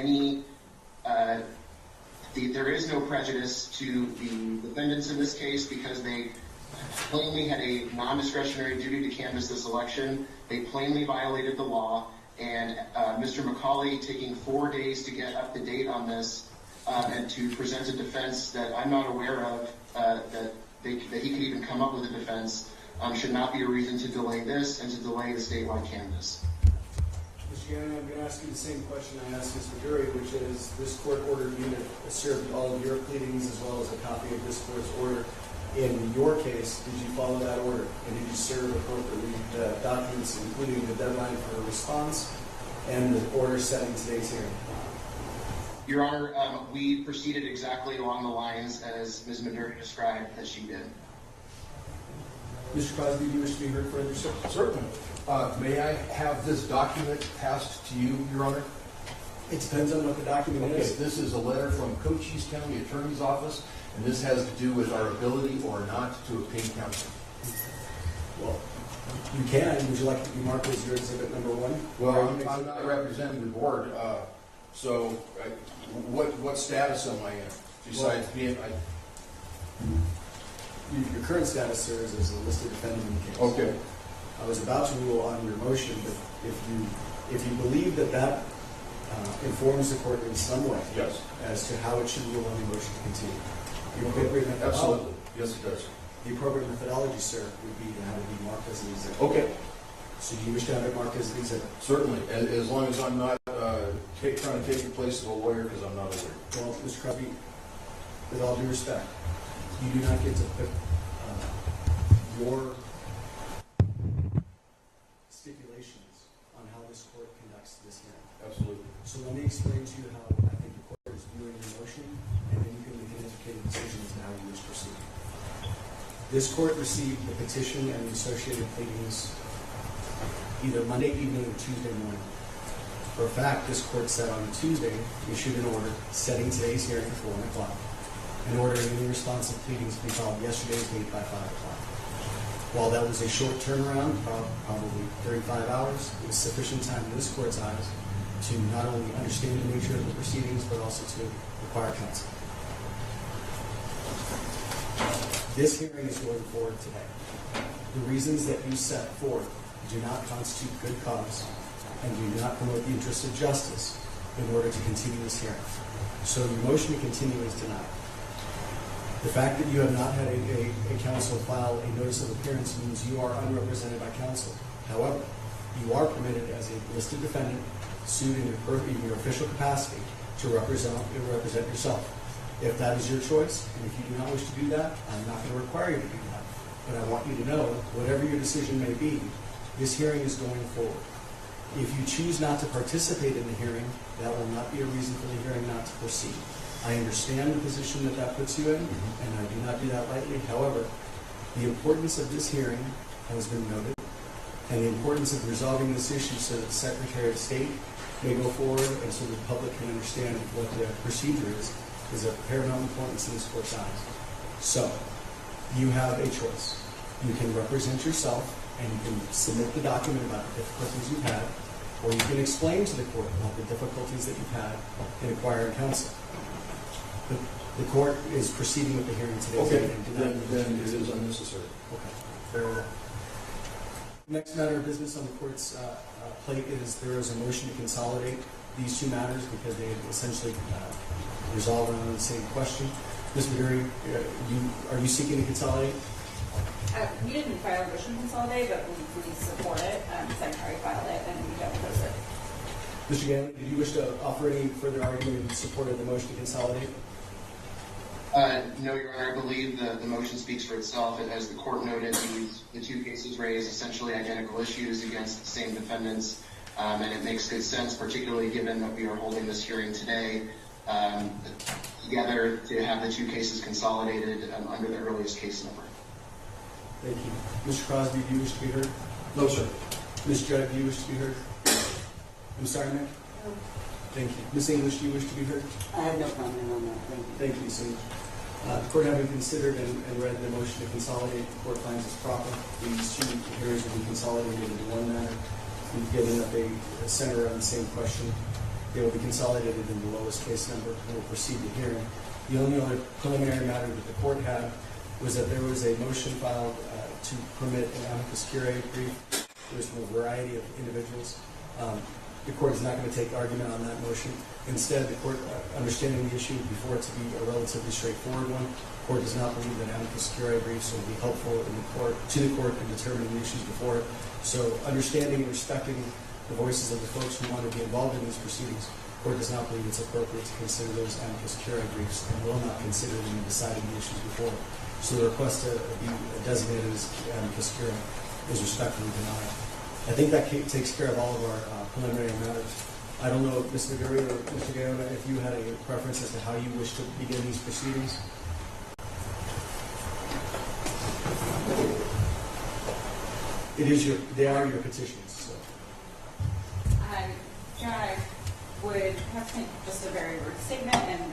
there is no prejudice to the defendants in this case because they plainly had a non-discretionary duty to canvass this election. They plainly violated the law, and Mr. McCauley taking 4 days to get up to date on this and to present a defense that I'm not aware of, that he could even come up with a defense, should not be a reason to delay this and to delay the statewide canvass. Mr. Gannon, I'm going to ask you the same question I asked Mr. Dury, which is this court ordered you to serve all of your pleadings as well as a copy of this court's order. In your case, did you follow that order? And did you serve appropriately documents, including the deadline for a response and the order setting today's hearing? Your Honor, we proceeded exactly along the lines as Ms. Maduri described that she did. Mr. Crosby, do you wish to be heard further, sir? Certainly. May I have this document passed to you, Your Honor? It depends on what the document is. This is a letter from Cochise County Attorney's Office, and this has to do with our ability or not to obtain counsel. Well, you can. Would you like to be marked as your exhibit number 1? Well, I'm not representing the board, so what status am I in besides being... Your current status, sir, is as a listed defendant in the case. Okay. I was about to rule on your motion, but if you believe that informs the court in some way, yes, as to how it should rule on the motion to continue, the appropriate methodology. Absolutely. Yes, it does. The appropriate methodology, sir, would be to have it be marked as an exhibit. Okay. So do you wish to have it marked as an exhibit? Certainly, as long as I'm not trying to take the place of a lawyer, because I'm not a lawyer. Well, Mr. Crosby, with all due respect, you do not get to put your stipulations on how this court conducts this hearing. Absolutely. So let me explain to you how I think the court is viewing your motion, and then you can make an educated decision as to how you wish to proceed. This court received the petition and the associated pleadings either Monday evening or Tuesday morning. For a fact, this court said on Tuesday, issued an order setting today's hearing for 1 o'clock, and ordering any responsive pleadings to be filed yesterday's date by 5 o'clock. While that was a short turnaround, probably 35 hours, it was sufficient time in this court's eyes to not only understand the nature of the proceedings, but also to require counsel. This hearing is going forward today. The reasons that you set forth do not constitute good cause and do not promote the interest of justice in order to continue this hearing. So your motion to continue is denied. The fact that you have not had a counsel file a notice of appearance means you are unrepresented by counsel. However, you are permitted as a listed defendant sued in your official capacity to represent yourself. If that is your choice, and if you do not wish to do that, I'm not going to require you to do that. But I want you to know, whatever your decision may be, this hearing is going forward. If you choose not to participate in the hearing, that will not be a reason for the hearing not to proceed. I understand the position that puts you in, and I do not do that lightly. However, the importance of this hearing has been noted, and the importance of resolving this issue so that the Secretary of State may go forward and so the public can understand what the procedure is of paramount importance in this court's eyes. So, you have a choice. You can represent yourself, and you can submit the document about the difficulties you've had, or you can explain to the court about the difficulties that you've had in acquiring counsel. The court is proceeding with the hearing today. Okay, then it is unnecessary. Okay, very well. Next matter of business on the court's plate is there is a motion to consolidate these two matters because they essentially resolve around the same question. Ms. Maduri, are you seeking to consolidate? We didn't file a motion to consolidate, but we support it. Secretary filed it, and we don't oppose it. Mr. Gannon, did you wish to offer any further argument in support of the motion to consolidate? No, Your Honor, I believe the motion speaks for itself. As the court noted, the two cases raise essentially identical issues against the same defendants, and it makes good sense, particularly given that we are holding this hearing today together to have the two cases consolidated under the earliest case number. Thank you. Mr. Crosby, do you wish to be heard? No, sir. Ms. Judd, do you wish to be heard? I'm sorry, ma'am? No. Thank you. Ms. English, do you wish to be heard? I have no comment on that. Thank you. Thank you, Ms. English. The court having considered and read the motion to consolidate, the court finds it's proper. These two hearings will be consolidated into one matter. We've given up a center on the same question. They will be consolidated in the lowest case number and will proceed to hearing. The only other preliminary matter that the court had was that there was a motion filed to permit an amicus curiae brief. There's from a variety of individuals. The court is not going to take argument on that motion. Instead, the court, understanding the issue before it to be a relatively straightforward one, the court does not believe that amicus curiae briefs will be helpful in the court, to the court in determining the issues before it. So, understanding and respecting the voices of the folks who want to be involved in these proceedings, the court does not believe it's appropriate to consider those amicus curiae briefs and will not consider them in deciding the issues before it. So the request to be designated as amicus curiae is respectfully denied. I think that takes care of all of our preliminary matters. I don't know, Ms. McGarry or Mr. Gaona, if you had a preference as to how you wish to begin these proceedings. They are your petitions. So. I would have to make just a very rude statement, and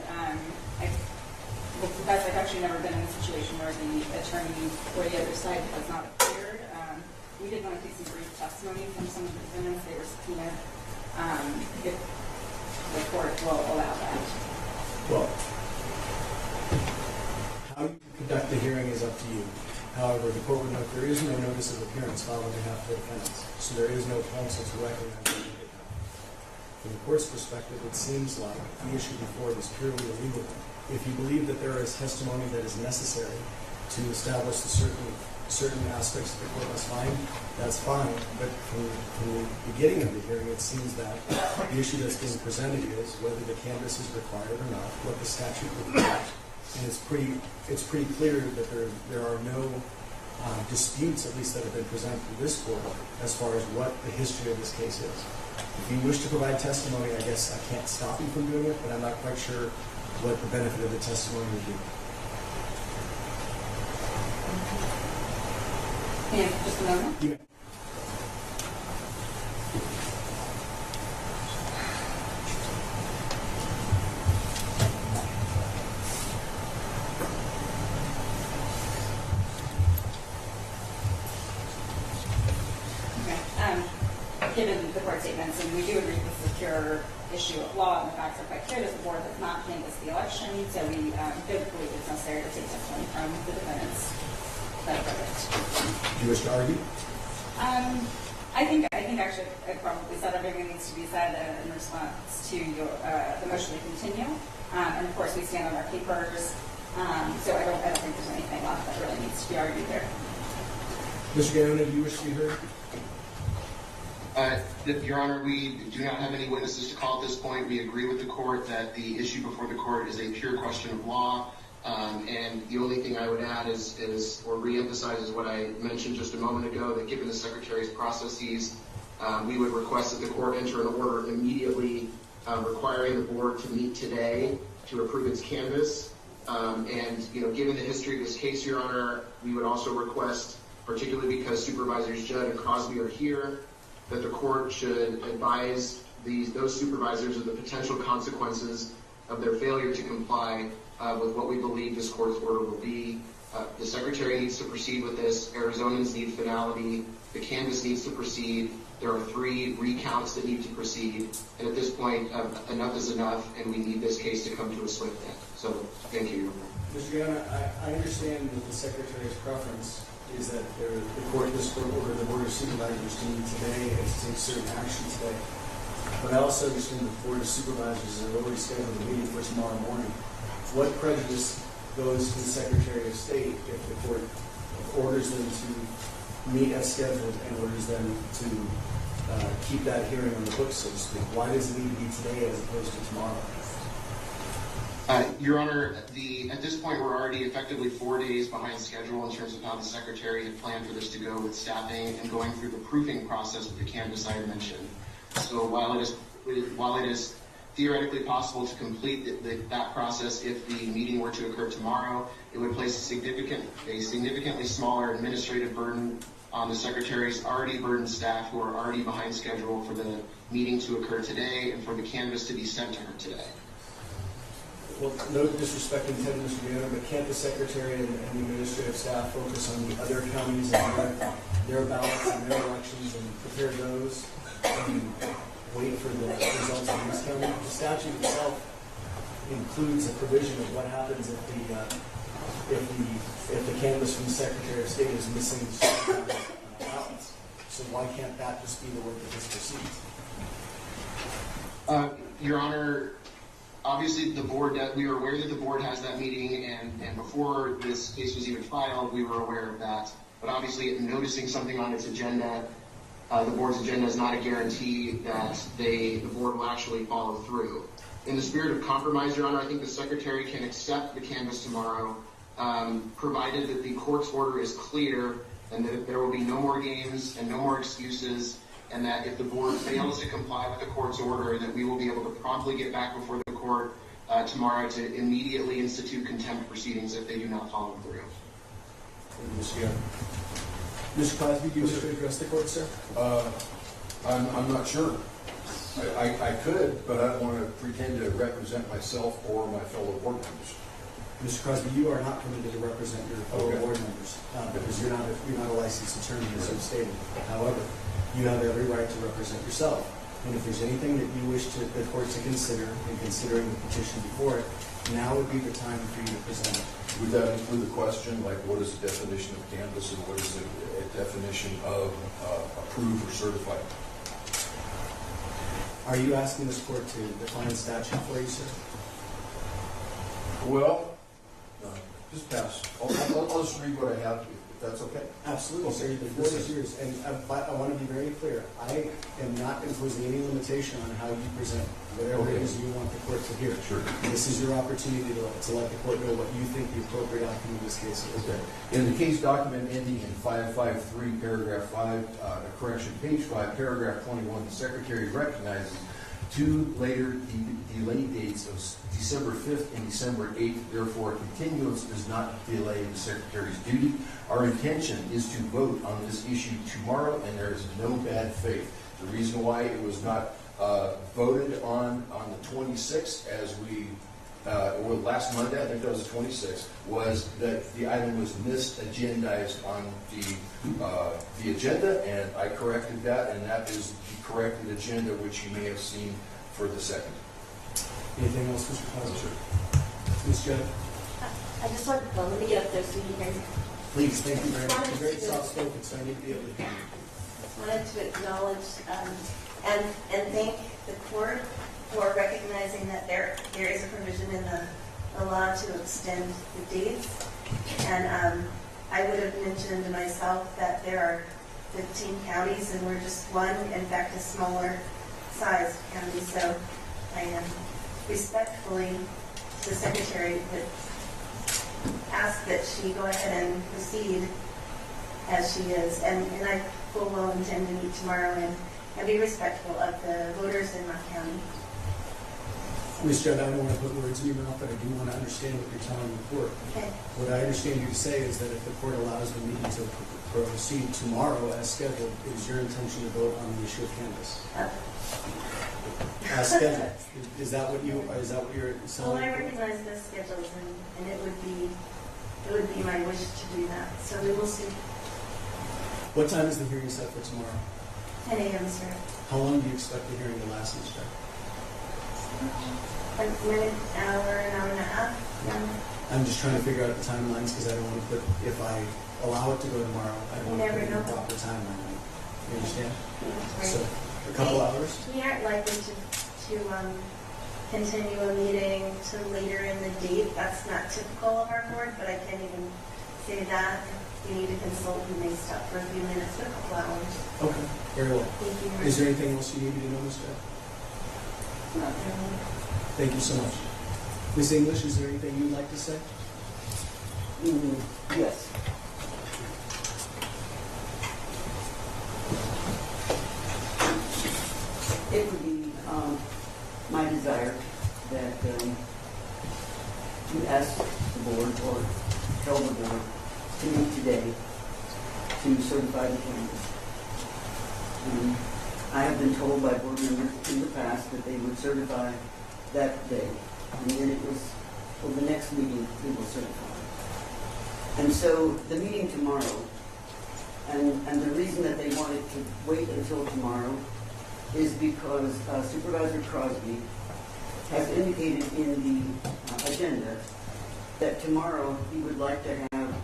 I've actually never been in a situation where the attorney or the other side has not appeared. We did want to take some brief testimony from some of the defendants. They were subpoenaed. If the court will allow that. Well, how you conduct the hearing is up to you. However, the court would note there is no notice of appearance filed on behalf of the defendants, so there is no counsel to recognize them. From the court's perspective, it seems like the issue before it is purely a legal one. If you believe that there is testimony that is necessary to establish the certain aspects that the court must find, that's fine. But from the beginning of the hearing, it seems that the issue that's being presented is whether the canvass is required or not, what the statute requires. And it's pretty clear that there are no disputes, at least that have been presented to this court, as far as what the history of this case is. If you wish to provide testimony, I guess I can't stop you from doing it, but I'm not quite sure what the benefit of the testimony would be. Just a moment. Yeah. Given the court statements, and we do agree this is a pure issue of law, and the facts are quite clear that the board has not canvassed the election, so we don't believe it's necessary to take testimony from the defendants. That verdict. Do you wish to argue? I think actually I probably said everything that needs to be said in response to the motion to continue. And of course we stand on our papers, so I don't think there's anything left that really needs to be argued there. Mr. Gaona, do you wish to be heard? Your Honor, we do not have any witnesses to call at this point. We agree with the court that the issue before the court is a pure question of law. And the only thing I would add is or reemphasize is what I mentioned just a moment ago, that given the Secretary's processes, we would request that the court enter an order immediately requiring the board to meet today to approve its canvass. And, given the history of this case, Your Honor, we would also request, particularly because Supervisors Judd and Crosby are here, that the court should advise those supervisors of the potential consequences of their failure to comply with what we believe this court's order will be. The Secretary needs to proceed with this. Arizonans need finality. The canvass needs to proceed. There are 3 recounts that need to proceed. And at this point, enough is enough, and we need this case to come to a swift end. So, thank you. Mr. Gaona, I understand that the Secretary's preference is that this court ordered the Board of Supervisors to meet today and to take certain action today. But I also understand the Board of Supervisors has already scheduled a meeting for tomorrow morning. What prejudice goes to the Secretary of State if the court orders them to meet as scheduled and orders them to keep that hearing on the books, so to speak? Why does it need to be today as opposed to tomorrow? Your Honor, at this point, we're already effectively 4 days behind schedule in terms of how the Secretary had planned for this to go with staffing and going through the proofing process with the canvas I had mentioned. So while it is theoretically possible to complete that process if the meeting were to occur tomorrow, it would place a significantly smaller administrative burden on the Secretary's already burdened staff who are already behind schedule for the meeting to occur today and for the canvas to be sent to her today. Well, no disrespect intended, Mr. Mayor, but can't the Secretary and the administrative staff focus on the other counties and their ballots and their elections and prepare those and wait for the results of these counties? The statute itself includes a provision of what happens if the canvas from the Secretary of State is missing ballots. So why can't that just be the way that this proceeds? Your Honor, obviously, we are aware that the board has that meeting, and before this case was even filed, we were aware of that. But obviously, noticing something on its agenda, the board's agenda is not a guarantee that the board will actually follow through. In the spirit of compromise, Your Honor, I think the Secretary can accept the canvas tomorrow, provided that the court's order is clear and that there will be no more games and no more excuses, and that if the board fails to comply with the court's order, that we will be able to promptly get back before the court tomorrow to immediately institute contempt proceedings if they do not follow through. Mr. Cosby, do you wish to address the court, sir? I'm not sure. I could, but I don't want to pretend to represent myself or my fellow board members. Mr. Crosby, you are not permitted to represent your fellow board members because you're not a licensed attorney, as you stated. However, you have every right to represent yourself. And if there's anything that you wish the court to consider in considering the petition before it, now would be the time for you to present it. Would that include the question, like what is the definition of canvas and what is the definition of approved or certified? Are you asking this court to define statute for you, sir? Well, just pass. I'll just read what I have, if that's okay. Absolutely, Okay. sir. The floor is yours. And I want to be very clear. I am not imposing any limitation on how you present whatever it is you want the court to hear. Sure. This is your opportunity to let the court know what you think the appropriate outcome of this case is. Okay. In the case document ending in 553, paragraph 5, page 5, paragraph 21, the Secretary recognizes two later delay dates of December 5th and December 8th. Therefore, continuance does not delay the Secretary's duty. Our intention is to vote on this issue tomorrow, and there is no bad faith. The reason why it was not voted on the 26th, as or last Monday, I think that was the 26th, was that the item was misagendized on the agenda, and I corrected that, and that is the corrected agenda, which you may have seen for the second. Anything else, Mr. Cosby? Ms. Judd? I just want to let me get up there so you can. Please, thank you very much. You're very soft-spoken, so I need to be able to hear you. Wanted to acknowledge and thank the court for recognizing that there is a provision in the law to extend the dates. And I would have mentioned myself that there are 15 counties and we're just one, in fact, a smaller size county. So I am respectfully, the Secretary would ask that she go ahead and proceed as she is. And I full well intend to meet tomorrow and be respectful of the voters in my county. Ms. Judd, I don't want to put words in your mouth, but I do want to understand what you're telling the court. Okay. What I understand you to say is that if the court allows the meeting to proceed tomorrow as scheduled, it is your intention to vote on the issue of canvas. As scheduled. Is that what you're saying? Well, I recognize the schedules and it would be my wish to do that. So we will see. What time is the hearing set for tomorrow? 10 a.m., sir. How long do you expect the hearing to last, Ms. Judd? An hour and a half. I'm just trying to figure out the timelines because I don't want to put, if I allow it to go tomorrow, I don't want to put it in the proper timeline. You understand? So, a couple hours? We aren't likely to continue a meeting to later in the date. That's not typical of our board, but I can't even say that. If you need to consult, we may stop for a few minutes, but a couple hours. Okay, very well. Thank you. Is there anything else you needed to know, Ms. Judd? Not really. Thank you so much. Ms. English, is there anything you'd like to say? Yes. It would be my desire that you ask the board or tell the board to meet today to certify the candidates. I have been told by board members in the past that they would certify that day, and then it was, for the next meeting, we will certify. And so the meeting tomorrow, and the reason that they wanted to wait until tomorrow is because Supervisor Crosby has indicated in the agenda that tomorrow he would like to have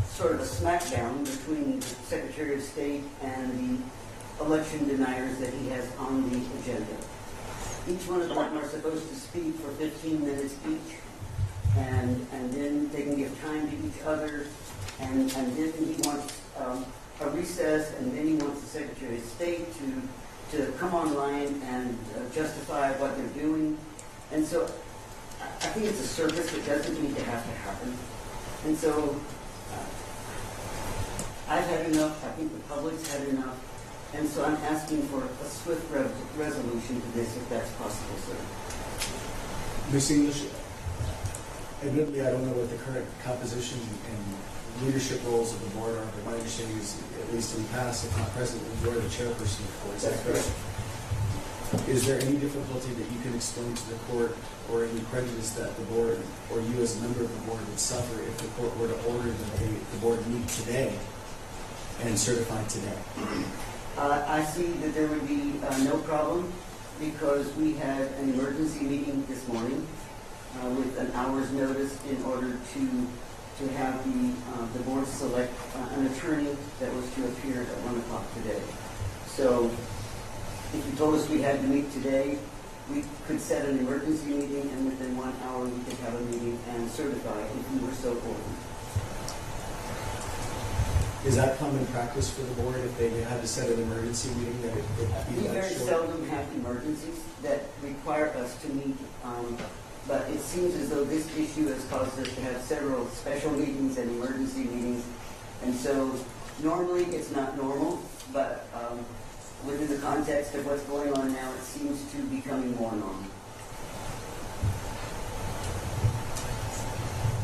sort of a smackdown between the Secretary of State and the election deniers that he has on the agenda. Each one of them are supposed to speak for 15 minutes each, and then they can give time to each other, and then he wants a recess, and then he wants the Secretary of State to come online and justify what they're doing. And so I think it's a service that doesn't need to have to happen. And so I've had enough, I think the public's had enough, and so I'm asking for a swift resolution to this if that's possible, sir. Ms. English, admittedly, I don't know what the current composition and leadership roles of the board are, but my understanding is, at least in the past, if not present, you are the chairperson of the board. Is that correct? Is there any difficulty that you can explain to the court, or any prejudice that the board, or you as a member of the board, would suffer if the court were to order that the board meet today and certify today? I see that there would be no problem because we had an emergency meeting this morning with an hour's notice in order to have the board select an attorney that was to appear at 1 o'clock today. So if you told us we had to meet today, we could set an emergency meeting, and within 1 hour we could have a meeting and certify if we were so ordered. Is that common practice for the board if they had to set an emergency meeting that it be We that very short? seldom have emergencies that require us to meet, but it seems as though this issue has caused us to have several special meetings and emergency meetings. And so normally it's not normal, but within the context of what's going on now, it seems to be becoming more normal.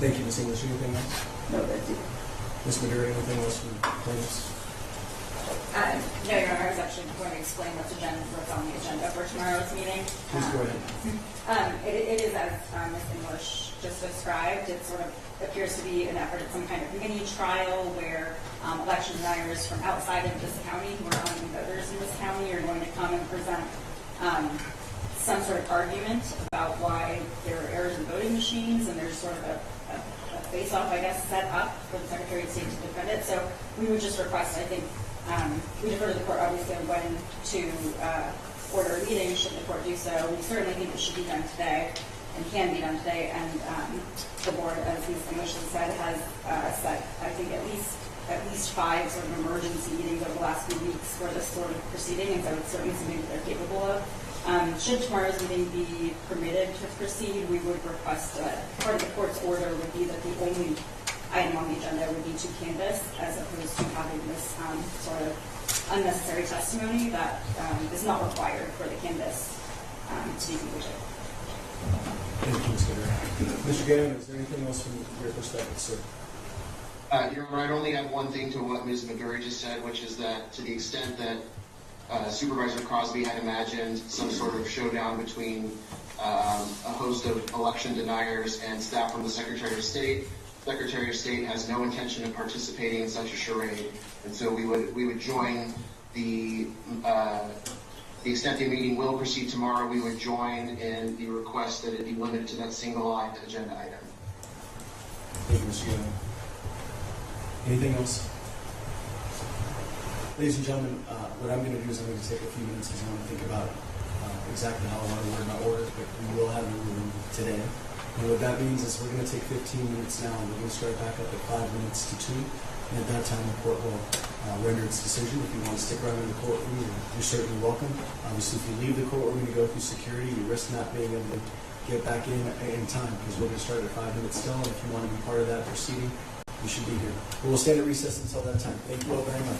Thank you, Ms. English. Anything else? No, that's it. Ms. Maduro, anything else from plaintiffs? No, Your Honor, I was actually going to explain what's on the agenda for tomorrow's meeting. Please go ahead. It is, as Ms. English just described, it sort of appears to be an effort at some kind of mini trial where election deniers from outside of this county, who are not even voters in this county, are going to come and present some sort of argument about why there are errors in voting machines, and there's sort of a face-off, I guess, set up for the Secretary of State to defend it. So we would just request, I think, we defer to the court, obviously, on when to order a meeting, should the court do so. We certainly think it should be done today and can be done today. And the board, as Ms. English has said, has set, I think, at least 5 sort of emergency meetings over the last few weeks for this sort of proceeding, and so it's certainly something that they're capable of. Should tomorrow's meeting be permitted to proceed, we would request part of the court's order would be that the only item on the agenda would be to canvass, as opposed to having this sort of unnecessary testimony that is not required for the canvass to be completed. Thank you, Ms. Maduro. Mr. Gannon, is there anything else from your perspective, sir? Your Honor, I'd only add one thing to what Ms. Maduro just said, which is that to the extent that Supervisor Crosby had imagined some sort of showdown between a host of election deniers and staff from the Secretary of State. Secretary of State has no intention of participating in such a charade, and so we would join the extent the meeting will proceed tomorrow. We would join in the request that it be limited to that single agenda item. Thank you, Mr. Gannon. Anything else? Ladies and gentlemen, what I'm going to do is I'm going to take a few minutes because I want to think about exactly how I want to word my orders, but we will have a room today. And what that means is we're going to take 15 minutes now, and we're going to start back up at 5 minutes to 2. And at that time, the court will render its decision. If you want to stick around in the courtroom, you're certainly welcome. Obviously, if you leave the courtroom and you go through security, you risk not being able to get back in time, because we're going to start at 5 minutes still, and if you want to be part of that proceeding, you should be here. But we'll stand at recess until that time. Thank you all very much.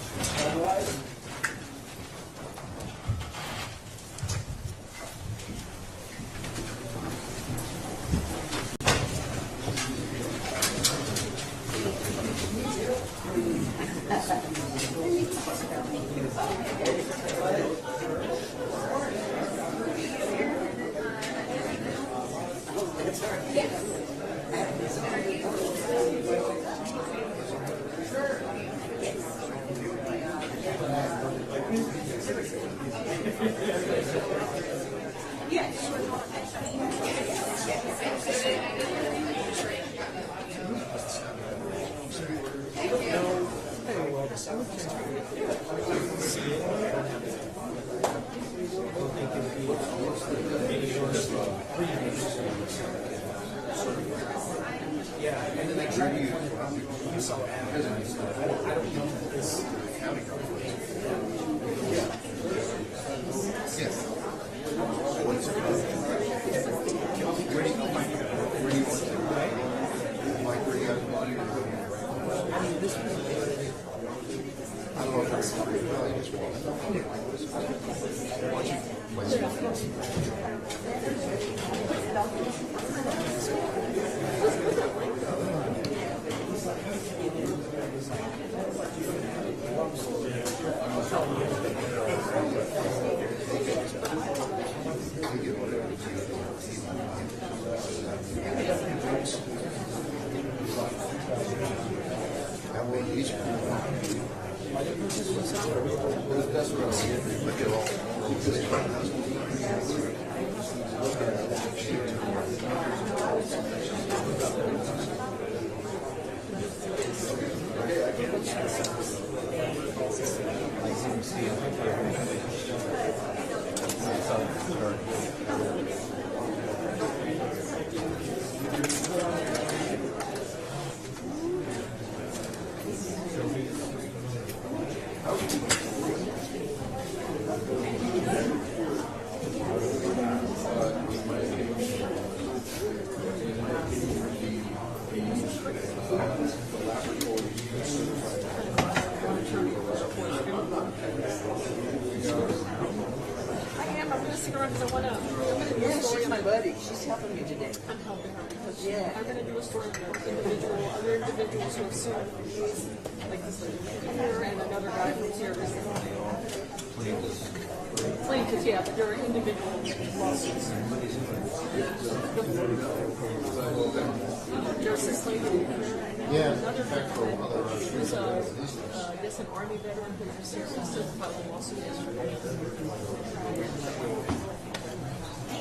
An Army veteran who filed a lawsuit yesterday.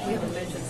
We haven't mentioned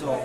So,